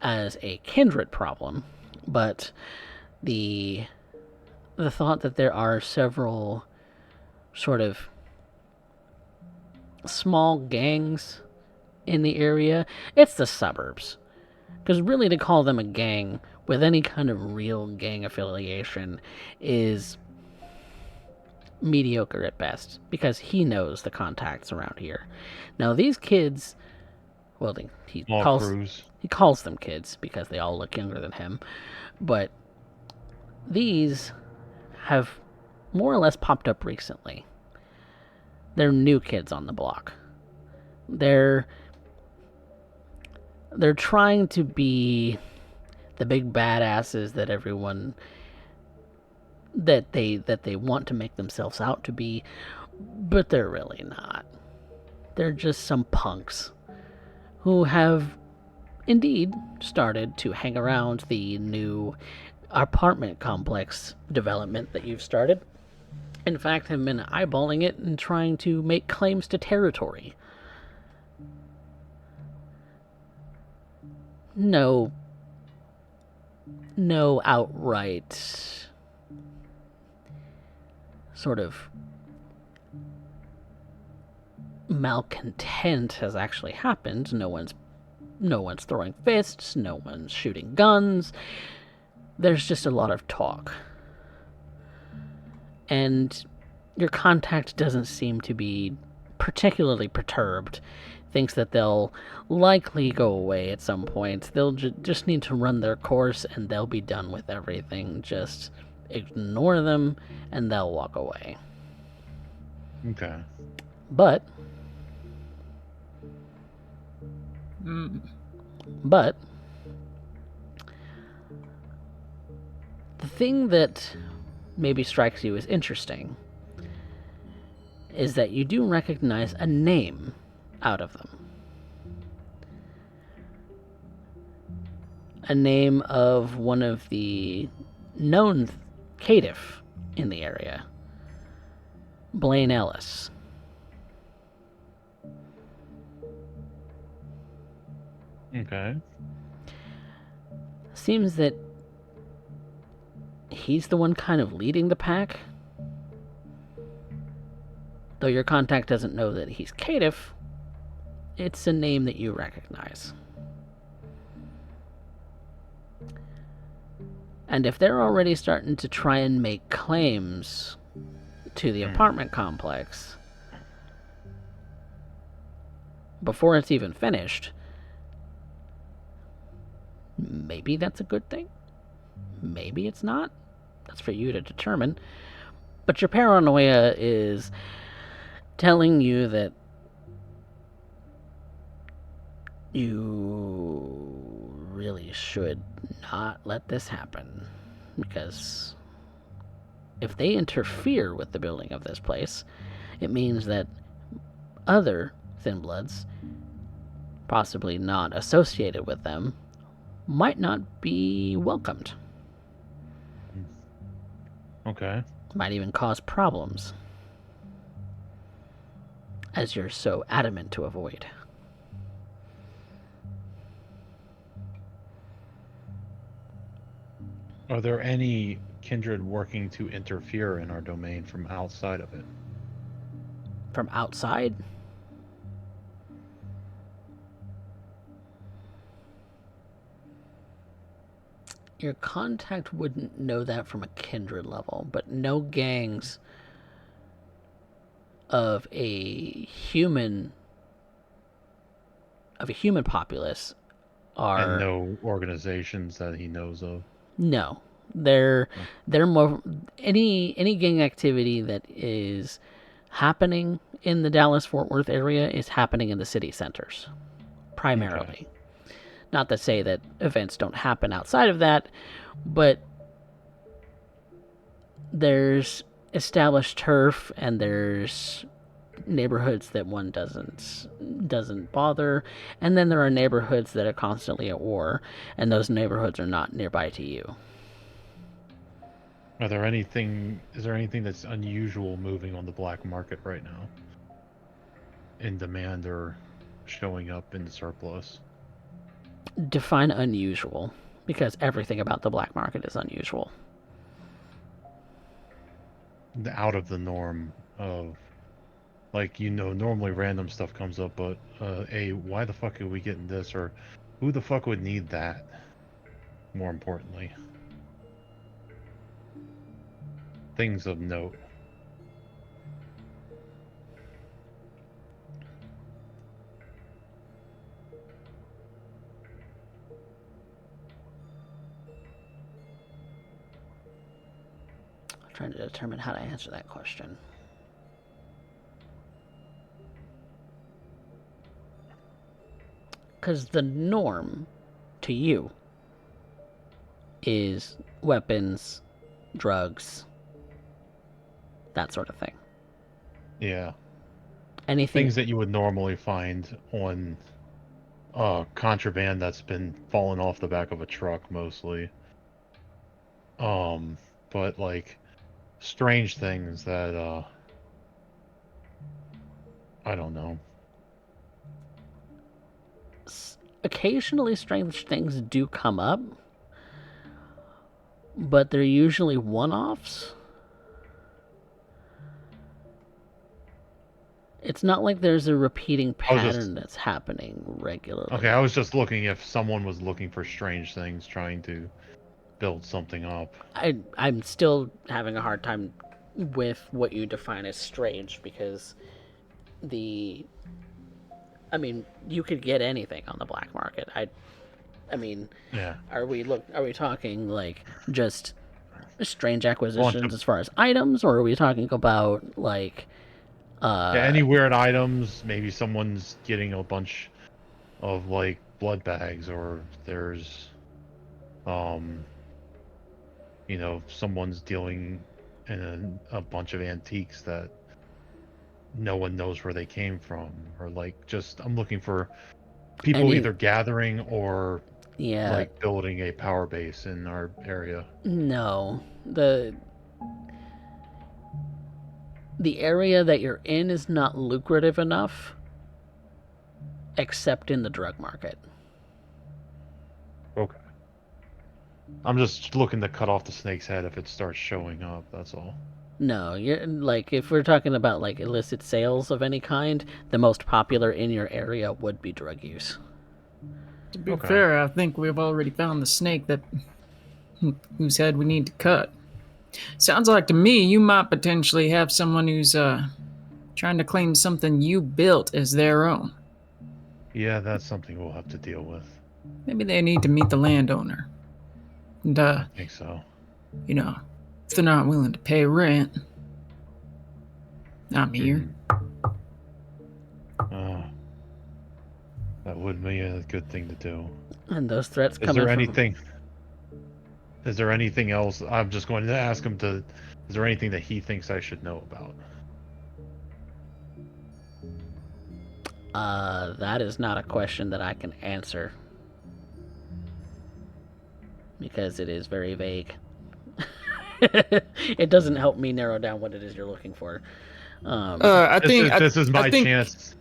as a kindred problem, but the thought that there are several sort of small gangs in the area, it's the suburbs. Because really to call them a gang with any kind of real gang affiliation is mediocre at best, because he knows the contacts around here. Now these kids, well, he calls them kids because they all look younger than him, but these have more or less popped up recently. They're new kids on the block. They're trying to be the big badasses that everyone that they want to make themselves out to be, but they're really not. They're just some punks who have indeed started to hang around the new apartment complex development that you've started. In fact, have been eyeballing it and trying to make claims to territory. no outright sort of malcontent has actually happened. No one's throwing fists, no one's shooting guns. There's just a lot of talk. And your contact doesn't seem to be particularly perturbed. Thinks that they'll likely go away at some point. They'll just need to run their course and they'll be done with everything. Just ignore them and they'll walk away. Okay. But the thing that maybe strikes you as interesting is that you do recognize a name out of them. A name of one of the known caitiff in the area. Blaine Ellis. Okay. Seems that he's the one kind of leading the pack. Though your contact doesn't know that he's caitiff, it's a name that you recognize. And if they're already starting to try and make claims to the apartment complex before it's even finished, maybe that's a good thing. Maybe it's not. That's for you to determine. But your paranoia is telling you that you really should not let this happen. Because if they interfere with the building of this place, it means that other Thin Bloods, possibly not associated with them, might not be welcomed. Okay. Might even cause problems, as you're so adamant to avoid. Are there any kindred working to interfere in our domain from outside of it? From outside? Your contact wouldn't know that from a kindred level, but no gangs of a human populace are. And no organizations that he knows of? No. They're more any gang activity that is happening in the Dallas-Fort Worth area is happening in the city centers primarily. Okay. Not to say that events don't happen outside of that, but there's established turf and there's neighborhoods that one doesn't bother, and then there are neighborhoods that are constantly at war, and those neighborhoods are not nearby to you. Is there anything that's unusual moving on the black market right now? In demand or showing up in surplus? Define unusual, because everything about the black market is unusual. Out of the norm of, like, normally random stuff comes up, but why the fuck are we getting this, or who the fuck would need that? More importantly, things of note. Trying to determine how to answer that question. Because the norm to you is weapons, drugs, that sort of thing. Yeah. Anything things that you would normally find on contraband that's been falling off the back of a truck mostly. But like strange things that I don't know. occasionally strange things do come up, but they're usually one-offs. It's not like there's a repeating I was just pattern that's happening regularly. okay. I was just looking if someone was looking for strange things, trying to build something up. I'm still having a hard time with what you define as strange because the I mean, you could get anything on the black market. I mean, Yeah. are we talking like just strange Bunch acquisitions of as far as items, or are we talking about like yeah, any weird items. Maybe someone's getting a bunch of like blood bags, or there's um someone's dealing in a bunch of antiques that no one knows where they came from, or like just I'm looking for people any either gathering or yeah, like building a power base in our area. no. The area that you're in is not lucrative enough except in the drug market. Okay. I'm just looking to cut off the snake's head if it starts showing up, that's all. No, you're like if we're talking about like illicit sales of any kind, the most popular in your area would be drug use. To be Okay. fair, I think we've already found the snake that whose head we need to cut. Sounds like to me you might potentially have someone who's trying to claim something you built as their own. Yeah, that's something we'll have to deal with. Maybe they need to meet the landowner. And I think so. If they're not willing to pay rent, I'm here. That would be a good thing to do. And those threats Is coming there from anything? Is there anything else? I'm just going to ask him to. Is there anything that he thinks I should know about? that is not a question that I can answer because it is very vague. It doesn't help me narrow down what it is you're looking for. This is my I think chance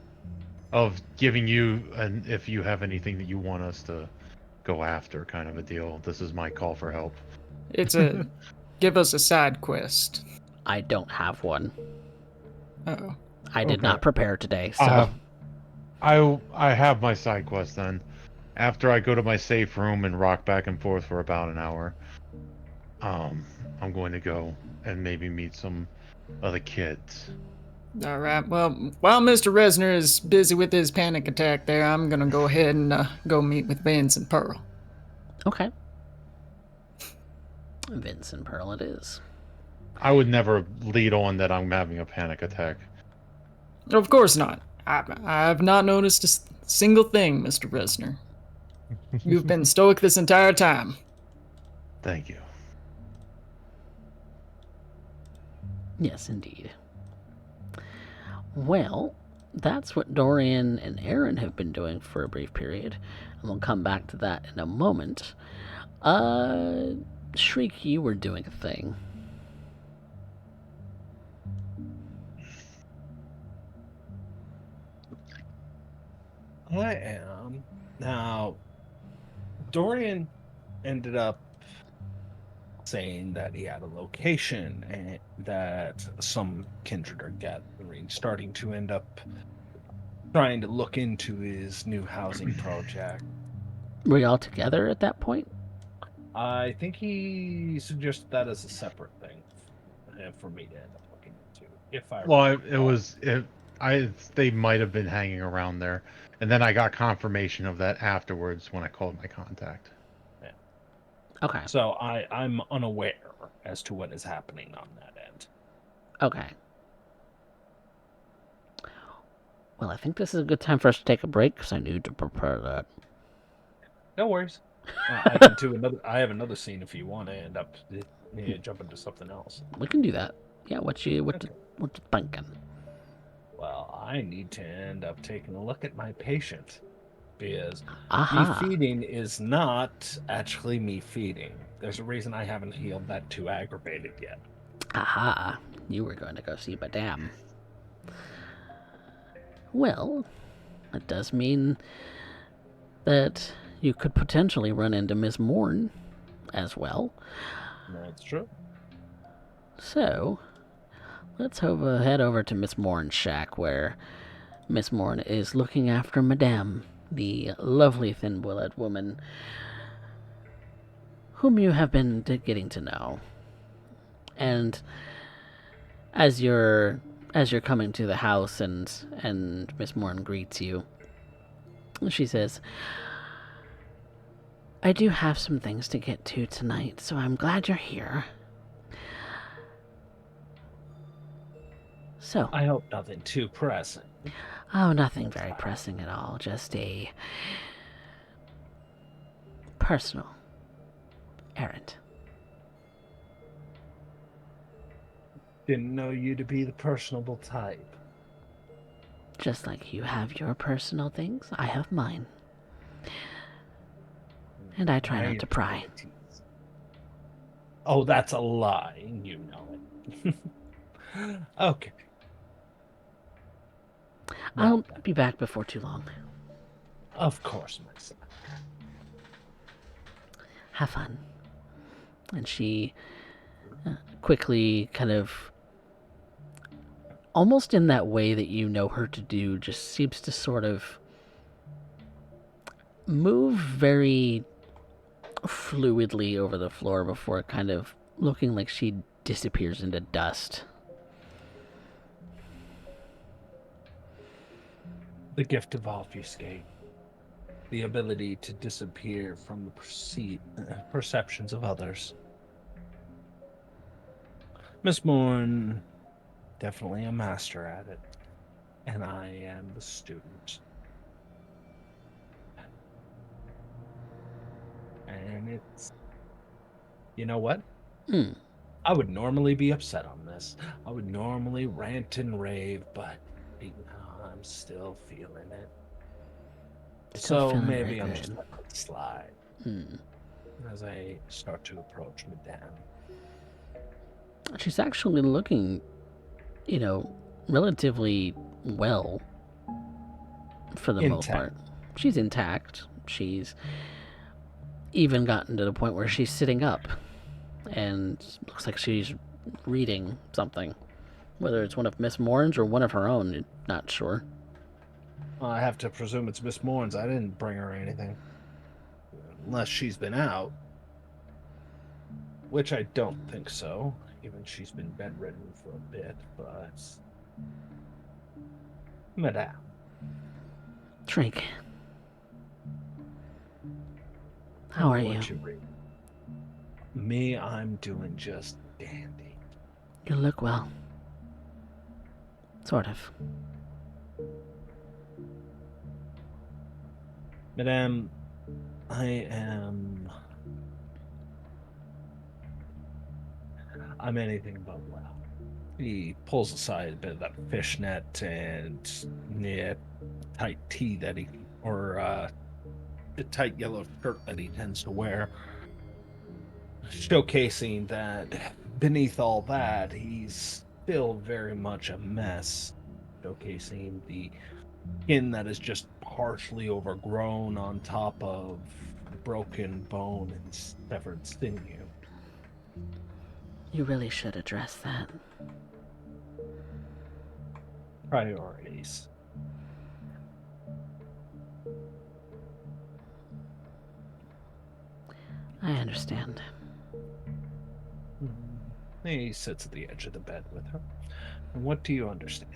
of giving you, and if you have anything that you want us to go after, kind of a deal. This is my call for help. it's a give us a side quest. I don't have one. Oh, I did Okay. not prepare today, so I have my side quest then. After I go to my safe room and rock back and forth for about an hour, I'm going to go and maybe meet some of the kids. all right. Well, while Mr. Resner is busy with his panic attack there, I'm gonna go ahead and go meet with Vince and Pearl. okay. Vince and Pearl it is. I would never lead on that I'm having a panic attack. Of course not. I've not noticed a single thing, Mr. Resner. You've been stoic this entire time. Thank you. Yes, indeed. Well, that's what Dorian and Aaron have been doing for a brief period, and we'll come back to that in a moment. Shriek, you were doing a thing. I am. Now, Dorian ended up saying that he had a location and that some kindred are gathering, starting to end up trying to look into his new housing project. Were you all together at that point? I think he suggested that as a separate thing for me to end up looking into. If I Well, recall. they might have been hanging around there, and then I got confirmation of that afterwards when I called my contact. Okay. So I'm unaware as to what is happening on that end. Okay. Well, I think this is a good time for us to take a break because I need to prepare that. No worries. I can do another. I have another scene if you want to end up jump into something else. We can do that. Yeah. What you thinking? Well, I need to end up taking a look at my patient because Aha. me feeding is not actually me feeding. There's a reason I haven't healed that too aggravated yet. Aha. You were going to go see Madame. Well, that does mean that you could potentially run into Miss Morn as well. That's true. So, let's head over to Miss Morn's shack, where Miss Morn is looking after Madame, the lovely thin-willed woman whom you have been getting to know. And as you're coming to the house and Miss Morn greets you, she says, I do have some things to get to tonight, so I'm glad you're here. So, I hope nothing too pressing. oh, nothing very pressing at all, just a personal errand. Didn't know you to be the personable type. Just like you have your personal things, I have mine. And I try not to pry. Oh, that's a lie. You know it. Okay. I'll be back before too long. Of course, my son. Have fun. And she quickly kind of, almost in that way that you know her to do, just seems to sort of move very fluidly over the floor before kind of looking like she disappears into dust. The gift of obfuscate. The ability to disappear from the perceptions of others. Miss Morn, definitely a master at it. And I am the student. And it's... You know what? I would normally be upset on this. I would normally rant and rave, but I'm still feeling it. Still so feeling maybe very I'm good. just letting it slide as I start to approach Madame. She's actually looking, relatively well for the most part. She's intact. She's even gotten to the point where she's sitting up and looks like she's reading something. Whether it's one of Miss Morn's or one of her own, not sure. I have to presume it's Miss Morn's. I didn't bring her anything. Unless she's been out. Which I don't think so. Even she's been bedridden for a bit, but... Madame. Drink. How are you? Me, I'm doing just dandy. You look well. Sort of. Madame, I'm anything but well. He pulls aside a bit of that fishnet and tight tee that he, or the tight yellow shirt that he tends to wear, showcasing that beneath all that, he's still very much a mess, showcasing the skin that is just partially overgrown on top of broken bone and severed sinew. You really should address that. Priorities. I understand. He sits at the edge of the bed with her. And what do you understand?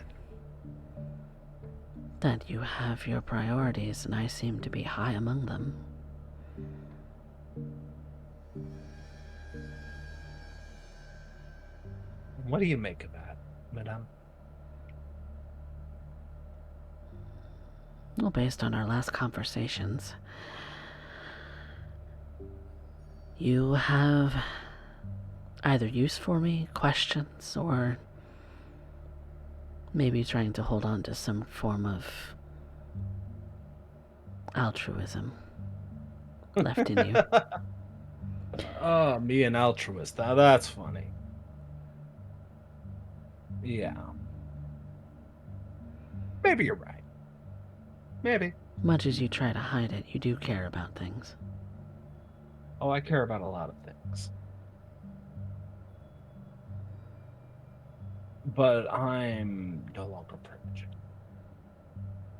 That you have your priorities, and I seem to be high among them. What do you make of that, Madame? Well, based on our last conversations, you have either use for me, questions, or maybe trying to hold on to some form of altruism left in you. Oh, me an altruist. Now that's funny. Yeah. Maybe you're right. Maybe. Much as you try to hide it, you do care about things. Oh, I care about a lot of things. But I'm no longer privileged.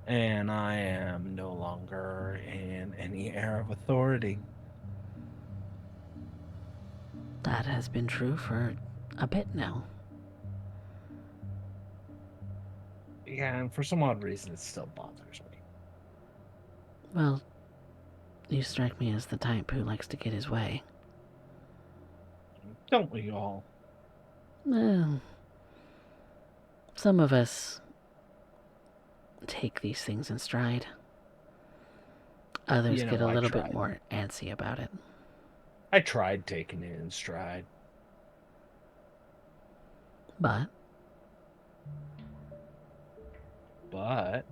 And I am no longer in any air of authority. That has been true for a bit now. Yeah, and for some odd reason, it still bothers me. Well, you strike me as the type who likes to get his way. Don't we all? Well, some of us take these things in stride. Others get a I little bit tried. more antsy about it. I tried taking it in stride. But But,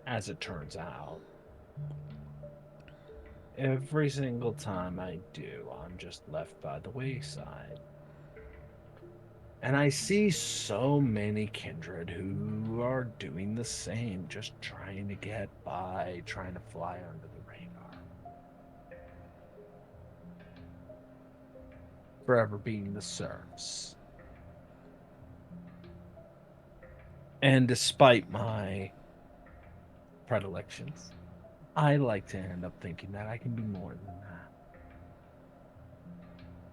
as it turns out, every single time I do, I'm just left by the wayside. And I see so many kindred who are doing the same, just trying to get by, trying to fly under the radar. Forever being the serfs. And despite my predilections, I like to end up thinking that I can be more than that.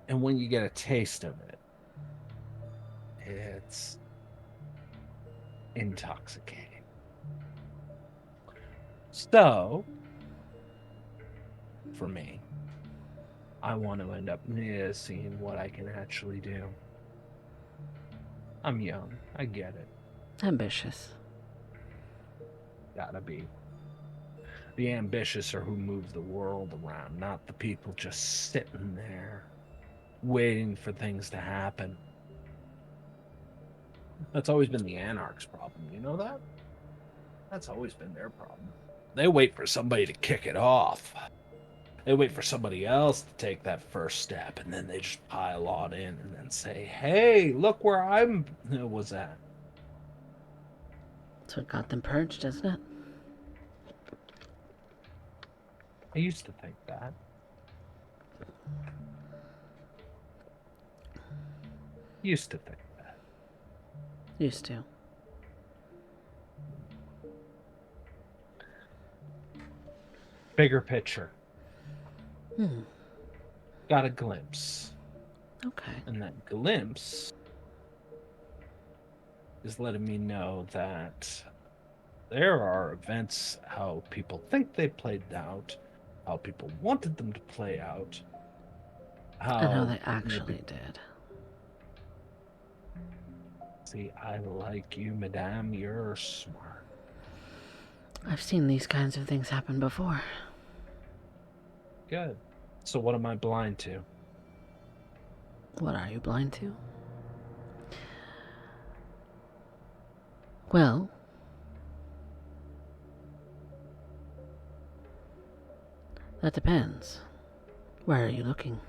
And when you get a taste of it, it's intoxicating. So, for me, I want to end up seeing what I can actually do. I'm young, I get it. ambitious. Gotta be. The ambitious are who move the world around, not the people just sitting there waiting for things to happen. That's always been the anarch's problem, you know that? That's always been their problem. They wait for somebody to kick it off. They wait for somebody else to take that first step, and then they just pile on in and then say, hey, look where I'm was at. That's what got them purged, isn't it? I used to think that. Used to think that. Used to. Bigger picture. Hmm. Got a glimpse. Okay. And that glimpse is letting me know that there are events how people think they played out, how people wanted them to play out, And how how they actually did. See, I like you, madame. You're smart. I've seen these kinds of things happen before. Good. So what am I blind to? What are you blind to? Well, that depends. Where are you looking?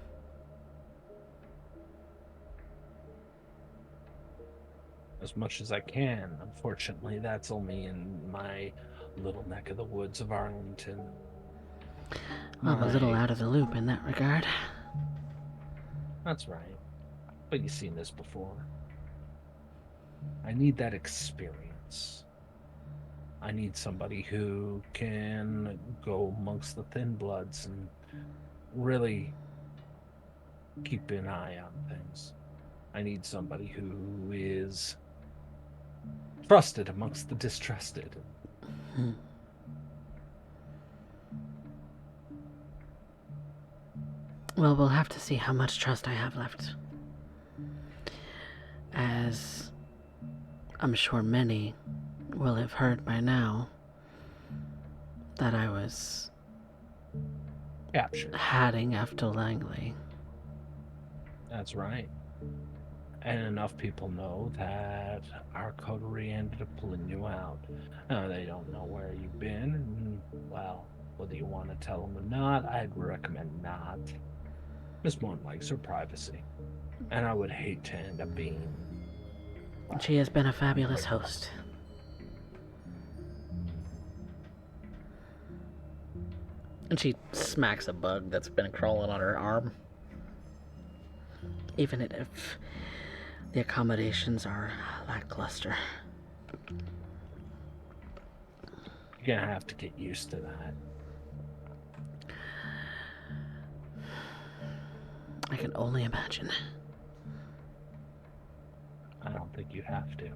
As much as I can. Unfortunately, that's only in my little neck of the woods of Arlington. I'm a little out of the loop in that regard. That's right. But you've seen this before. I need that experience. I need somebody who can go amongst the thin bloods and really keep an eye on things. I need somebody who is trusted amongst the distrusted. Well, we'll have to see how much trust I have left. As I'm sure many will have heard by now that I was Captured. heading after Langley. That's right. And enough people know that our coterie ended up pulling you out. Now, they don't know where you've been, and, well, whether you want to tell them or not, I'd recommend not. Miss Moon likes her privacy, and I would hate to end up being... She has been a fabulous host. And she smacks a bug that's been crawling on her arm. Even if the accommodations are lackluster. You're gonna have to get used to that. I can only imagine. I don't think you have to.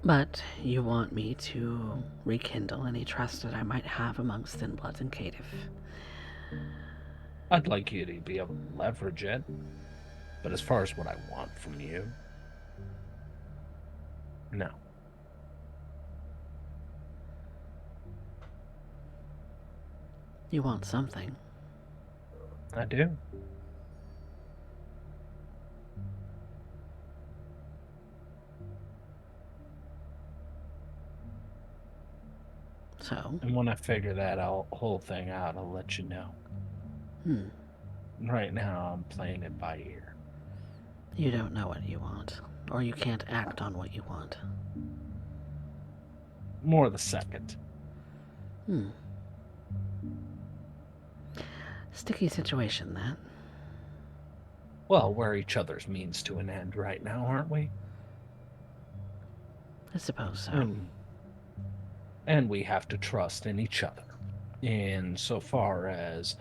But you want me to rekindle any trust that I might have amongst Thinbloods and Caitiff. I'd like you to be able to leverage it. But as far as what I want from you, no. You want something. I do. So? And when I figure that whole thing out, I'll let you know. Right now, I'm playing it by ear. You don't know what you want, or you can't act on what you want. More the second. Sticky situation, that. Well, we're each other's means to an end right now, aren't we? I suppose so. And we have to trust in each other. And so far as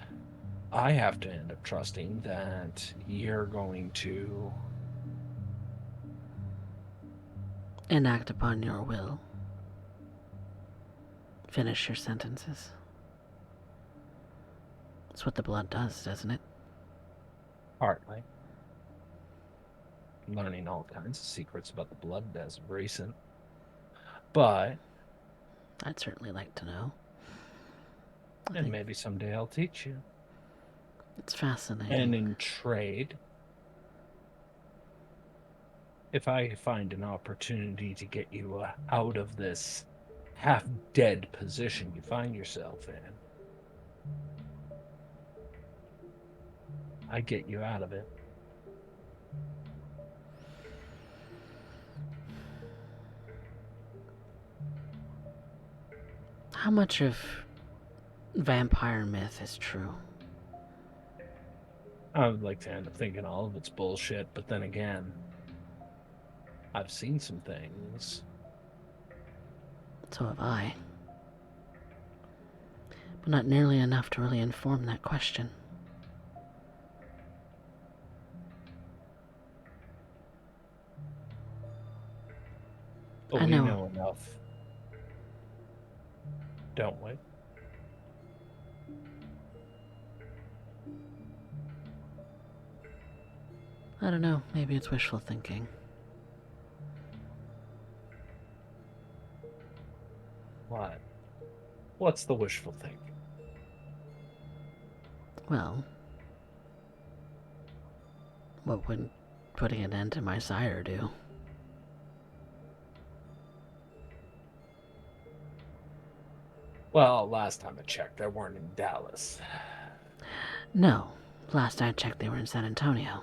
I have to end up trusting that you're going to Enact upon your will. Finish your sentences. That's what the blood does, doesn't it? partly learning all kinds of secrets about the blood as of recent. But I'd certainly like to know. and maybe someday I'll teach you. It's fascinating. And in trade, if I find an opportunity to get you out of this half-dead position you find yourself in, I get you out of it. How much of vampire myth is true? I would like to end up thinking all of it's bullshit, but then again, I've seen some things. So have I. But not nearly enough to really inform that question. But I we know. know enough, don't we? I don't know. Maybe it's wishful thinking. What? What's the wishful thinking? Well, what would putting an end to my sire do? Well, last time I checked, they weren't in Dallas. No. Last I checked, they were in San Antonio.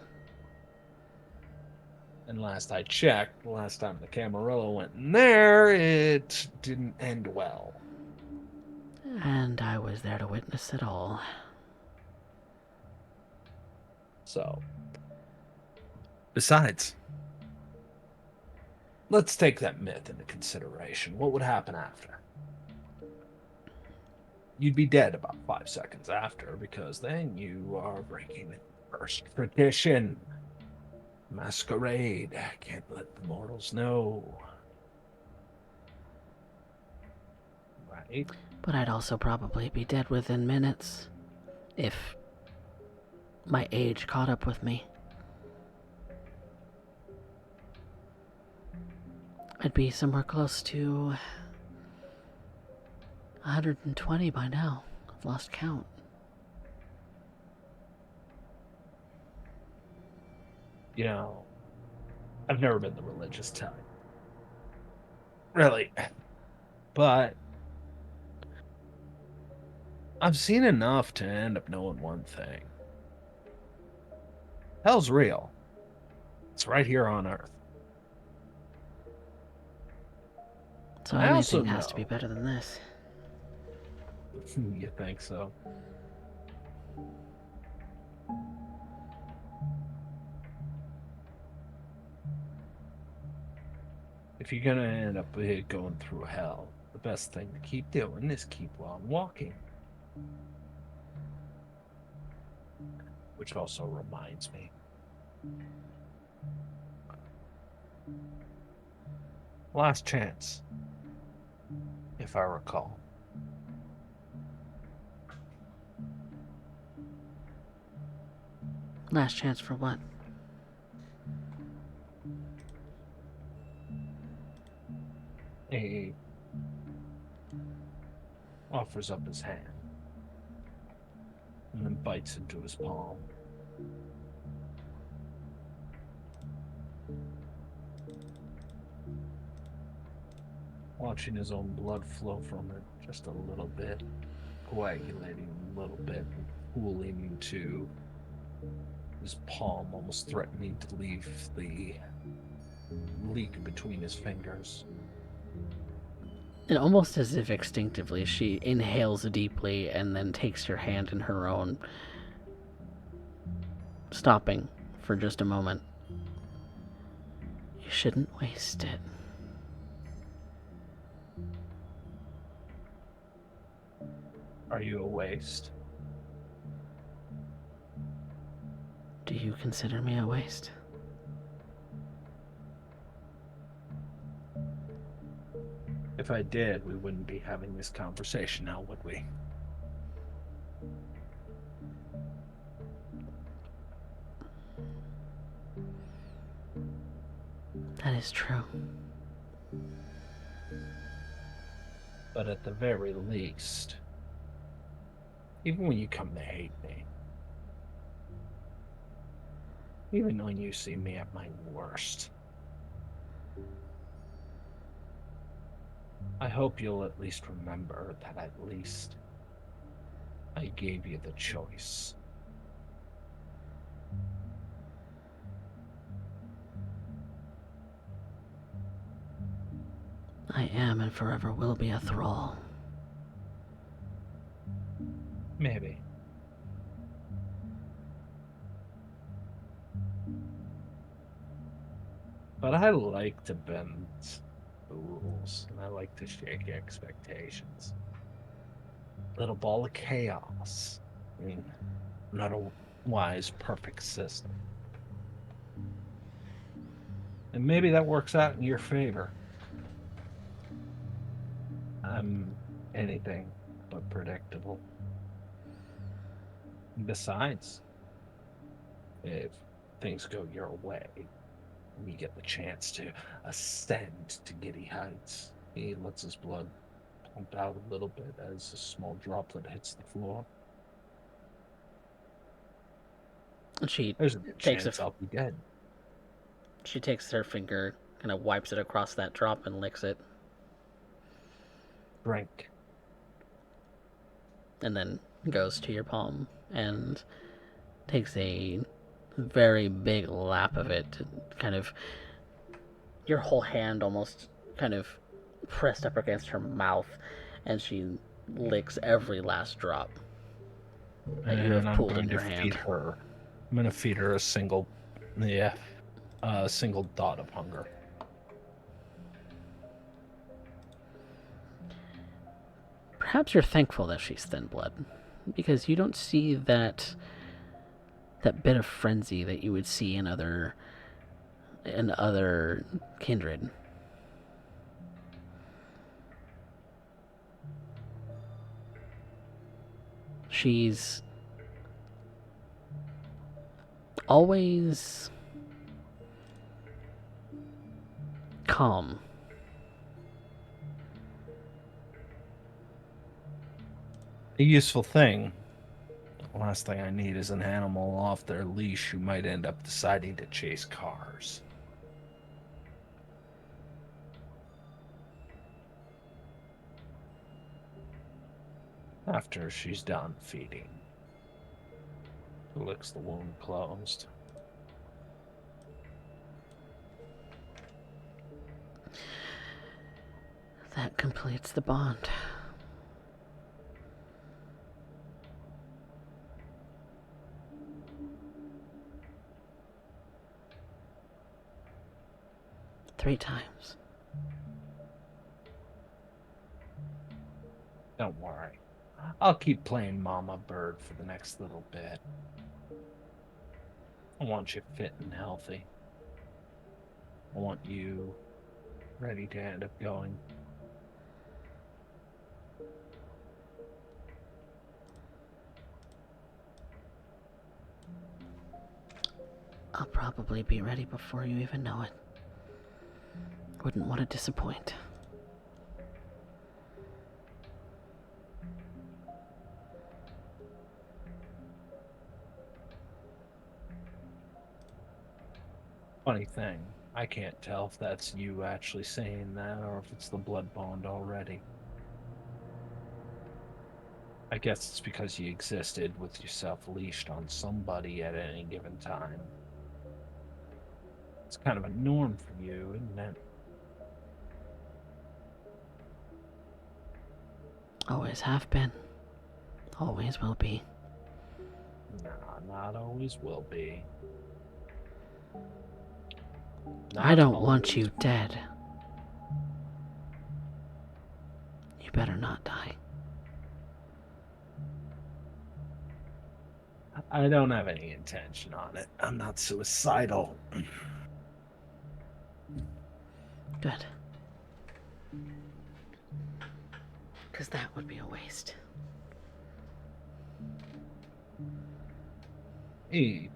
And last I checked, last time the Camarillo went in there, it didn't end well. And I was there to witness it all. So, besides, let's take that myth into consideration. What would happen after? You'd be dead about 5 seconds after, because then you are breaking the first tradition. Masquerade. Can't let the mortals know. Right? But I'd also probably be dead within minutes. If my age caught up with me. I'd be somewhere close to 120 by now. I've lost count. You know, I've never been the religious type. Really. But I've seen enough to end up knowing one thing. Hell's real. It's right here on Earth. So I also anything has to be know. better than this. You think so? If you're gonna end up going through hell, the best thing to keep doing is keep on walking. Which also reminds me. Last chance, if I recall. Last chance for what? He offers up his hand and then bites into his palm. Watching his own blood flow from it just a little bit, coagulating a little bit, and pooling into his palm, almost threatening to leave the leak between his fingers. And almost as if instinctively, she inhales deeply and then takes your hand in her own, stopping for just a moment. You shouldn't waste it. Are you a waste? Do you consider me a waste? If I did, we wouldn't be having this conversation now, would we? That is true. But at the very least, even when you come to hate me, even when you see me at my worst, I hope you'll at least remember that at least I gave you the choice. I am and forever will be a thrall. Maybe. But I like to bend the rules, and I like to shake expectations. Little ball of chaos. I mean, not a wise, perfect system. And maybe that works out in your favor. I'm anything but predictable. Besides, if things go your way, and you get the chance to ascend to giddy heights, he lets his blood pump out a little bit as a small droplet hits the floor. She There's a good takes chance I'll be dead. She takes her finger, kind of wipes it across that drop and licks it, Drink. and then goes to your palm and takes a very big lap of it. Kind of your whole hand almost kind of pressed up against her mouth, and she licks every last drop that you have And I'm pooled in going to your feed hand. her. I'm going to feed her a single dot of hunger. Perhaps you're thankful that she's thin blood, because you don't see that bit of frenzy that you would see in other kindred. She's always calm. A useful thing. The last thing I need is an animal off their leash who might end up deciding to chase cars. After she's done feeding, licks the wound closed. That completes the bond. Three times. Don't worry. I'll keep playing Mama Bird for the next little bit. I want you fit and healthy. I want you ready to end up going. I'll probably be ready before you even know it. Wouldn't want to disappoint. Funny thing, I can't tell if that's you actually saying that or if it's the blood bond already. I guess it's because you existed with yourself leashed on somebody at any given time. It's kind of a norm for you, isn't it? Always have been. Always will be. Nah, not always will be. I Not don't want always. you dead. You better not die. I don't have any intention on it. I'm not suicidal. Good. Because that would be a waste. He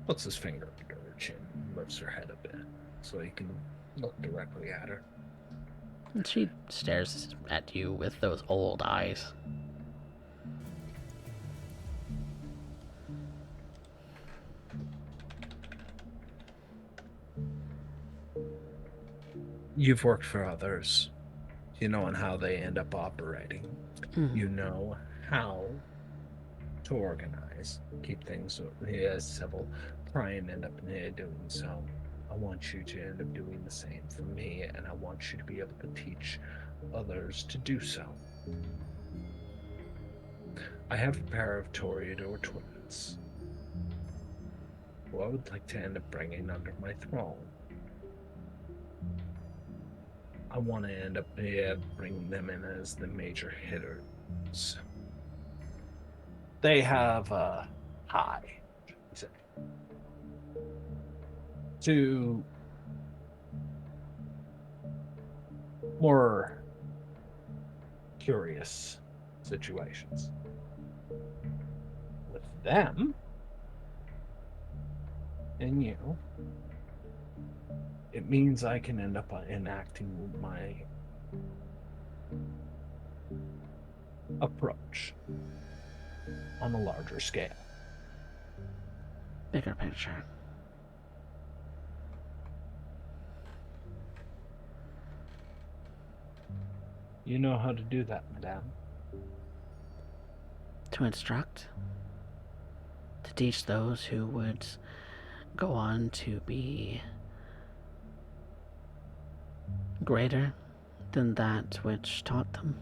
puts his finger under her chin, lifts her head a bit so he can look directly at her. And she stares at you with those old eyes. You've worked for others. You know on how they end up operating. Mm. You know how to organize, keep things civil, try and end up doing so. I want you to end up doing the same for me, and I want you to be able to teach others to do so. I have a pair of Toreador twins who I would like to end up bringing under my throne. I want to end up bringing them in as the major hitters. They have a high, say, to more curious situations. With them and you, it means I can end up enacting my approach on a larger scale. Bigger picture. You know how to do that, madame. To instruct. To teach those who would go on to be greater than that which taught them.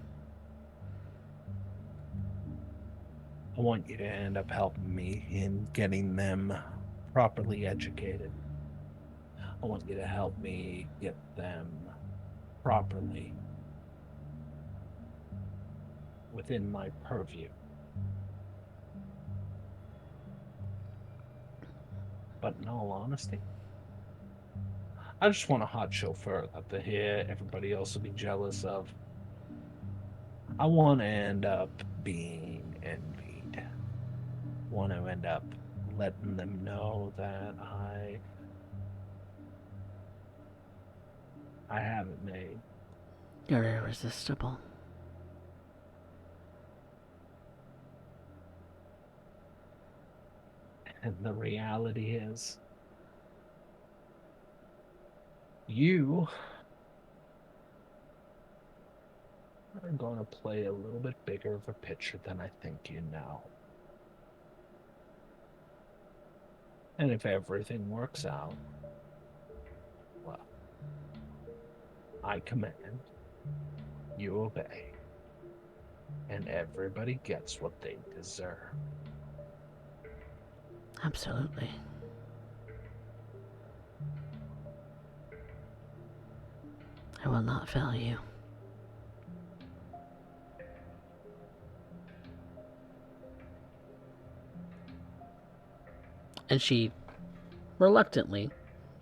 I want you to end up helping me in getting them properly educated. I want you to help me get them properly within my purview. But in all honesty, I just want a hot chauffeur that to hear everybody else will be jealous of. I want to end up being envied. Want to end up letting them know that I have it made. You're irresistible. And the reality is, you are going to play a little bit bigger of a picture than I think you know. And if everything works out, well, I command you obey. And everybody gets what they deserve. Absolutely. I will not fail you. And she reluctantly,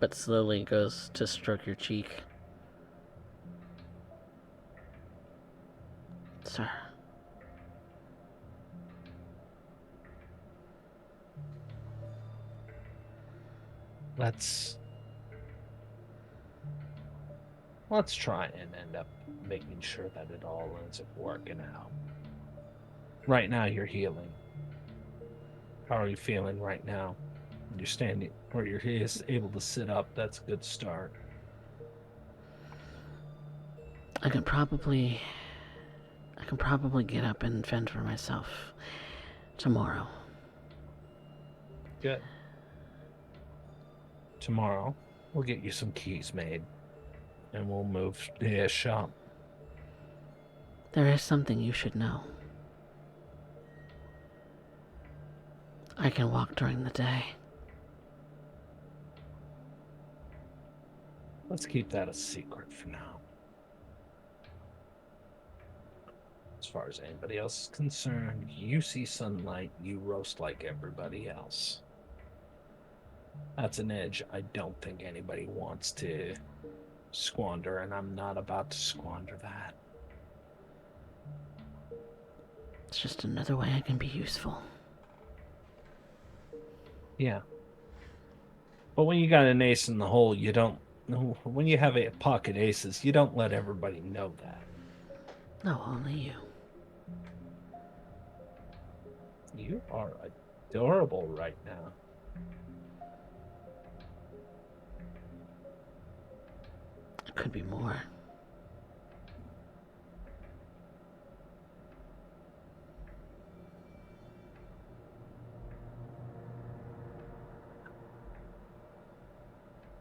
but slowly goes to stroke your cheek. Sir. Let's try and end up making sure that it all ends up working out. Right now, you're healing. How are you feeling right now? You're standing, or you're able to sit up. That's a good start. I can probably get up and fend for myself tomorrow. Good. Tomorrow, we'll get you some keys made, and we'll move the shop. There is something you should know. I can walk during the day. Let's keep that a secret for now. As far as anybody else is concerned, you see sunlight, you roast like everybody else. That's an edge I don't think anybody wants to squander, and I'm not about to squander that. It's just another way I can be useful. Yeah. But when you got an ace in the hole, you don't. When you have pocket aces, you don't let everybody know that. No, only you. You are adorable right now. It could be more.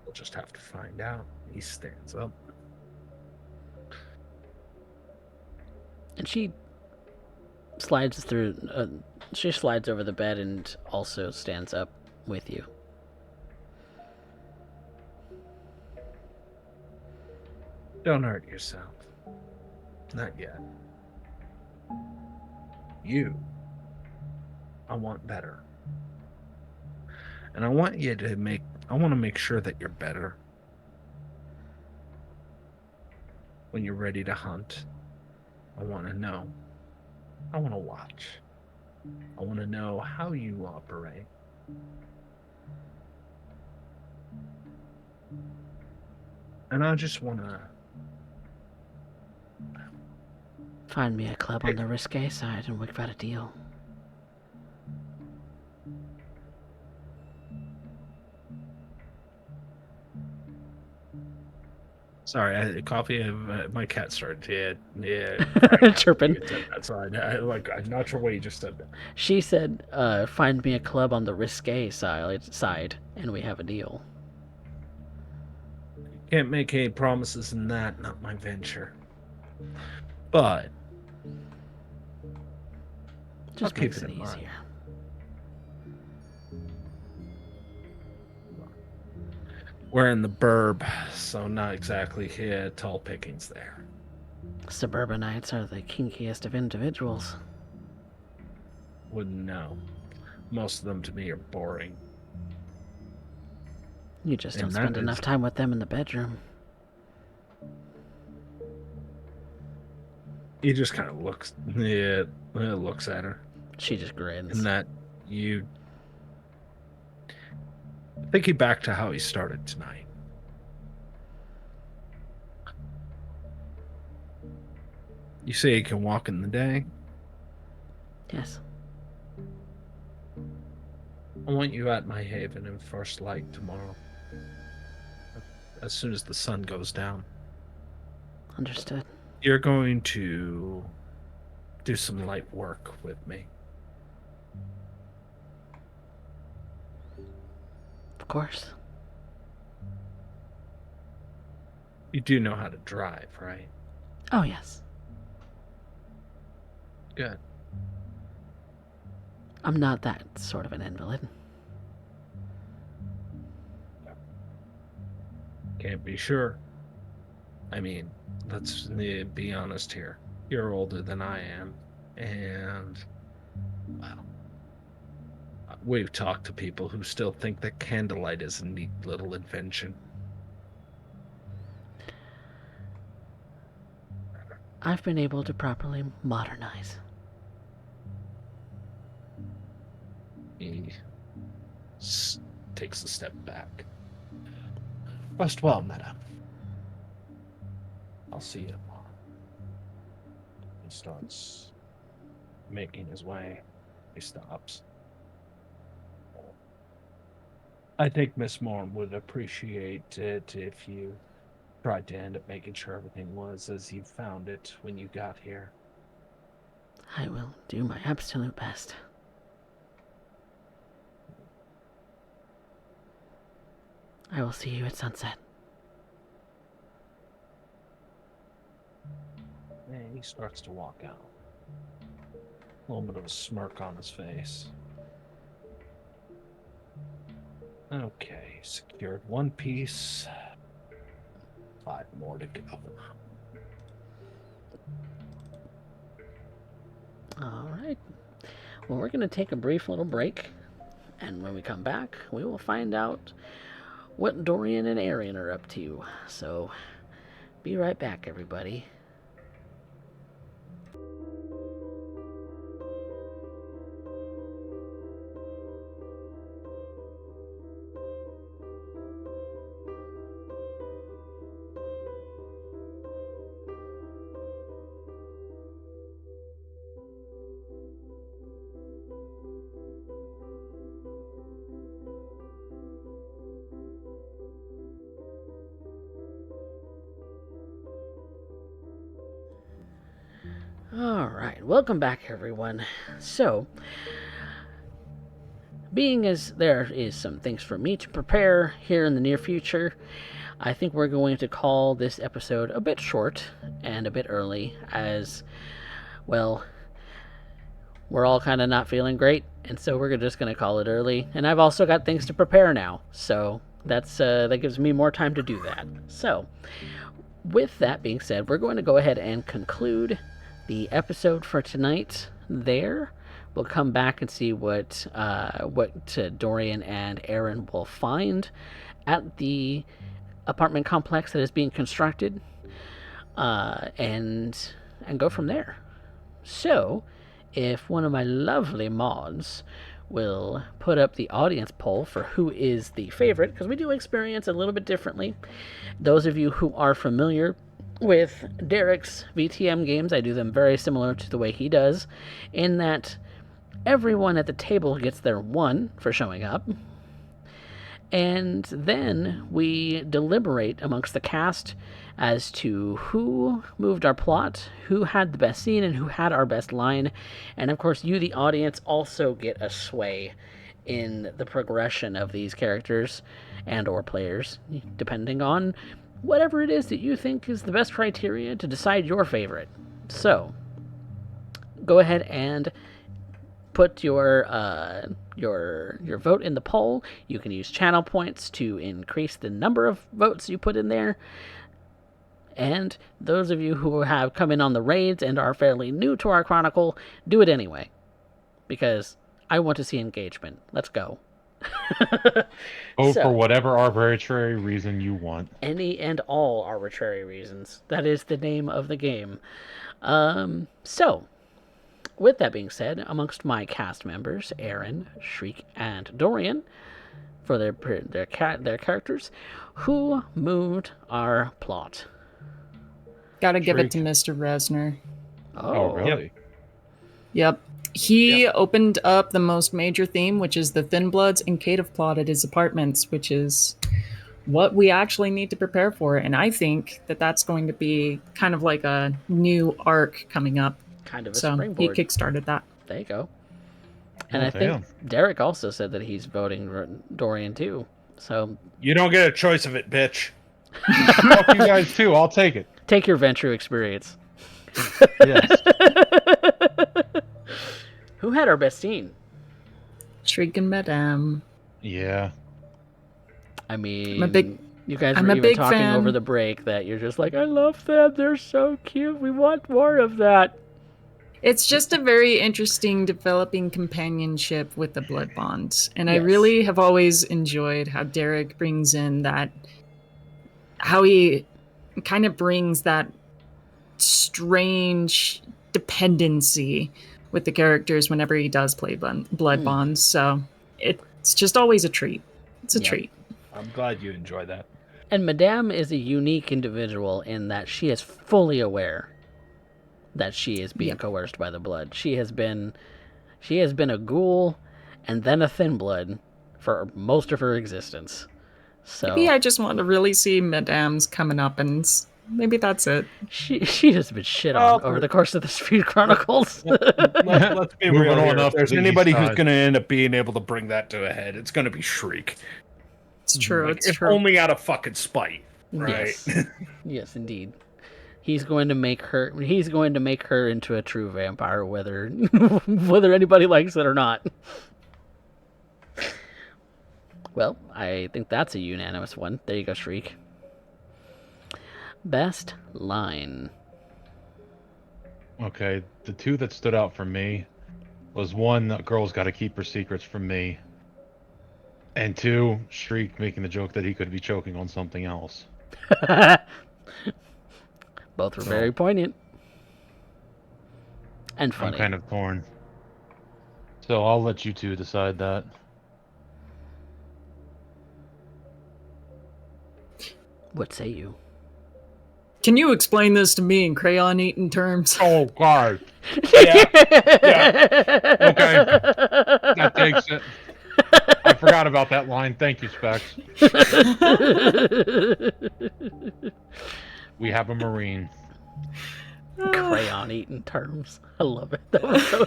We'll just have to find out. He stands up. And she slides through. She slides over the bed and also stands up with you. Don't hurt yourself. Not yet. You. I want better. And I want you to I want to make sure that you're better. When you're ready to hunt, I want to know. I want to watch. I want to know how you operate. And I just want to... Find me a club on the risque side and we've got a deal. Sorry, coffee. My cat started. Chirping. That's why I'm not sure what you just said. She said, find me a club on the risque side and we have a deal. Can't make any promises in that. Not my venture. But Just I'll makes keep it it in mind. easier. We're in the burb, so not exactly tall pickings there. Suburbanites are the kinkiest of individuals. Wouldn't know. Most of them to me are boring. You just don't And spend that enough is- time with them in the bedroom. He just kind of looks at her. She just grins. And that you thinking back to how he started tonight. You say he can walk in the day. Yes. I want you at my haven in first light tomorrow. As soon as the sun goes down. Understood. You're going to do some light work with me. Of course. You do know how to drive, right? Oh, yes. Good. I'm not that sort of an invalid. Can't be sure. I mean, let's be honest here. You're older than I am, and, well, we've talked to people who still think that candlelight is a neat little invention. I've been able to properly modernize. He takes a step back. Rest well, Meta. I'll see you tomorrow. He starts making his way. He stops. I think Miss Morn would appreciate it if you tried to end up making sure everything was as you found it when you got here. I will do my absolute best. I will see you at sunset. And he starts to walk out. A little bit of a smirk on his face. Okay, secured one piece. 5 more to go. All right. Well, we're going to take a brief little break. And when we come back, we will find out what Dorian and Arian are up to. So, be right back, everybody. Alright, welcome back everyone. So, being as there is some things for me to prepare here in the near future, I think we're going to call this episode a bit short and a bit early as, well, we're all kind of not feeling great, and so we're just going to call it early. And I've also got things to prepare now, so that gives me more time to do that. So, with that being said, we're going to go ahead and conclude the episode for tonight there. We'll come back and see what Dorian and Aaron will find at the apartment complex that is being constructed, and go from there. So, if one of my lovely mods will put up the audience poll for who is the favorite, because we do experience a little bit differently. Those of you who are familiar with Derek's VtM games, I do them very similar to the way he does, in that everyone at the table gets their 1 for showing up, and then we deliberate amongst the cast as to who moved our plot, who had the best scene, and who had our best line. And of course, you, the audience, also get a sway in the progression of these characters and or players, depending on whatever it is that you think is the best criteria to decide your favorite. So, go ahead and put your vote in the poll. You can use channel points to increase the number of votes you put in there. And those of you who have come in on the raids and are fairly new to our chronicle, do it anyway. Because I want to see engagement. Let's go. Vote for whatever arbitrary reason you want. Any and all arbitrary reasons. That is the name of the game. So, with that being said, amongst my cast members, Aaron, Shriek, and Dorian, for their characters, who moved our plot? Gotta give it to Mr. Resner. Oh, really? Yep. He opened up the most major theme, which is the Thin Bloods and Caitiff plot at his apartments, which is what we actually need to prepare for. And I think that that's going to be kind of like a new arc coming up. Kind of a so springboard. He kickstarted that. There you go. And I think Derek also said that he's voting Dorian too. So you don't get a choice of it, bitch. Fuck you guys too. I'll take it. Take your Ventrue experience. Yes. had our best scene. Shrieking Madame. Yeah. I mean, you guys I'm were a even big talking fan. over the break that you're just like, I love them. They're so cute. We want more of that. It's just a very interesting developing companionship with the blood bonds. And I Yes. really have always enjoyed how Derek brings in that, how he kind of brings that strange dependency with the characters whenever he does play blood bonds. So it's just always a treat. It's a treat. I'm glad you enjoy that. And Madame is a unique individual in that she is fully aware that she is being coerced by the blood. She has been a ghoul and then a thin blood for most of her existence. So Maybe I just want to really see Madame's coming up, and maybe that's it. she has been shit on over the course of the Speed Chronicles. Let's be Moving real on here. up If there's to the anybody east who's side. going to end up being able to bring that to a head, it's going to be Shriek. It's true. Like, It's if true. only out of fucking spite, right? Yes. Yes, indeed. He's going to make her into a true vampire, whether whether anybody likes it or not. Well, I think that's a unanimous one. There you go, Shriek. Best line. Okay, the two that stood out for me was one, that girl's got to keep her secrets from me, and two, Shriek making the joke that he could be choking on something else. Both were very poignant. And I'm funny. kind of torn. So I'll let you two decide that. What say you? Can you explain this to me in crayon-eating terms? Oh, God. Yeah. Okay. That takes it. I forgot about that line. Thank you, Specs. We have a Marine. Crayon eating terms. I love it. That was so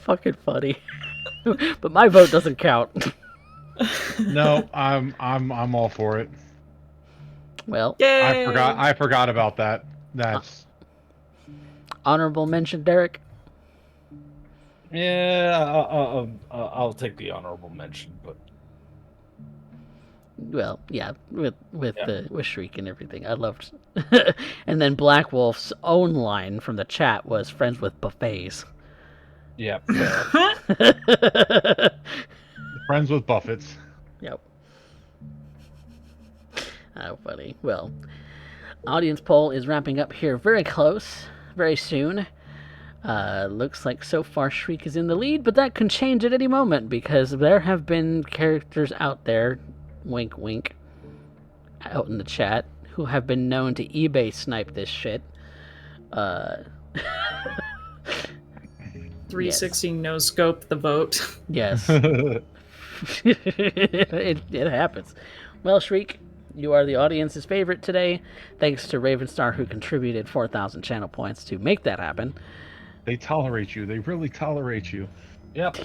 fucking funny. But my vote doesn't count. No, I'm all for it. Well, Yay! I forgot about that. That's honorable mention, Derek. Yeah, I'll take the honorable mention, but Well, yeah, with Shriek and everything. I loved. And then Black Wolf's own line from the chat was friends with buffets. yeah. friends with Buffett's. Yep. How funny. Well, audience poll is wrapping up here very close, very soon. Looks like so far Shriek is in the lead, but that can change at any moment because there have been characters out there, wink wink, out in the chat, who have been known to eBay snipe this shit. 360 no scope the vote. Yes. it happens. Well, Shriek, you are the audience's favorite today. Thanks to Ravenstar, who contributed 4,000 channel points to make that happen. They tolerate you. They really tolerate you. Yep.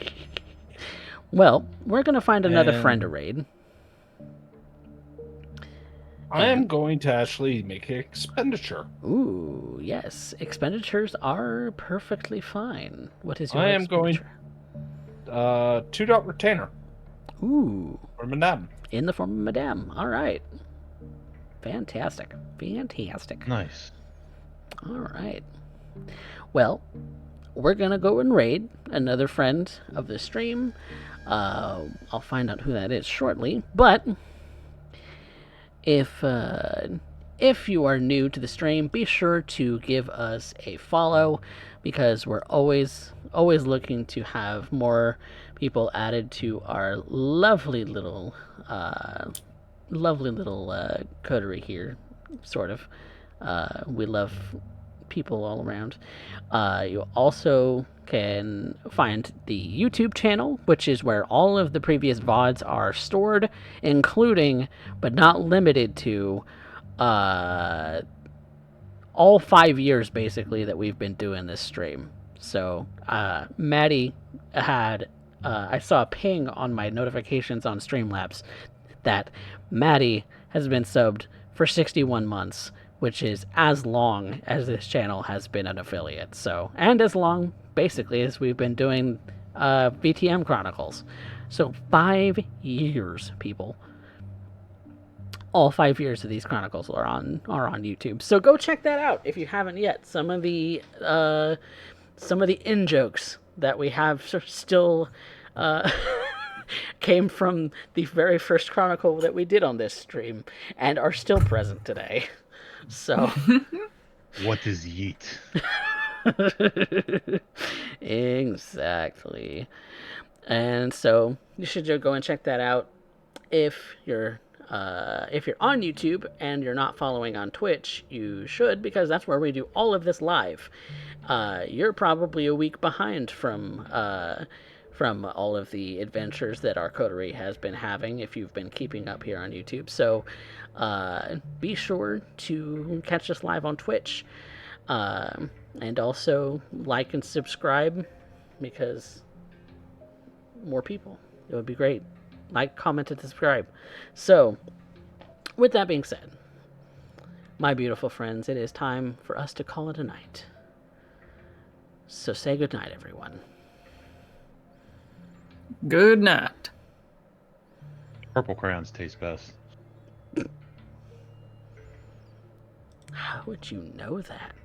Well, we're going to find another friend to raid. I am going to actually make an expenditure. Ooh, yes. Expenditures are perfectly fine. What is your I am going expenditure? $2 retainer Ooh, for Madame. in the form of Madame. All right. Fantastic. Fantastic. Nice. All right. Well, we're going to go and raid another friend of the stream. I'll find out who that is shortly. But if you are new to the stream, be sure to give us a follow because we're always looking to have more people added to our lovely little coterie here, sort of. We love people all around. You also can find the YouTube channel, which is where all of the previous VODs are stored, including, but not limited to, all 5 years, basically, that we've been doing this stream. So, Maddie had, I saw a ping on my notifications on Streamlabs that Maddie has been subbed for 61 months, which is as long as this channel has been an affiliate. So, and as long, basically, as we've been doing VtM Chronicles. So 5 years, people. All 5 years of these chronicles are on YouTube. So go check that out if you haven't yet. Some of the in jokes that we have still came from the very first chronicle that we did on this stream and are still present today. So What is yeet? exactly. And so you should go and check that out if you're on YouTube and you're not following on Twitch. You should, because that's where we do all of this live. You're probably a week behind from all of the adventures that our coterie has been having if you've been keeping up here on YouTube. So be sure to catch us live on Twitch. And also like and subscribe, because more people. It would be great. Like, comment, and subscribe. So, with that being said, my beautiful friends, it is time for us to call it a night. So say good night, everyone. Good night. Purple crayons taste best. How would you know that?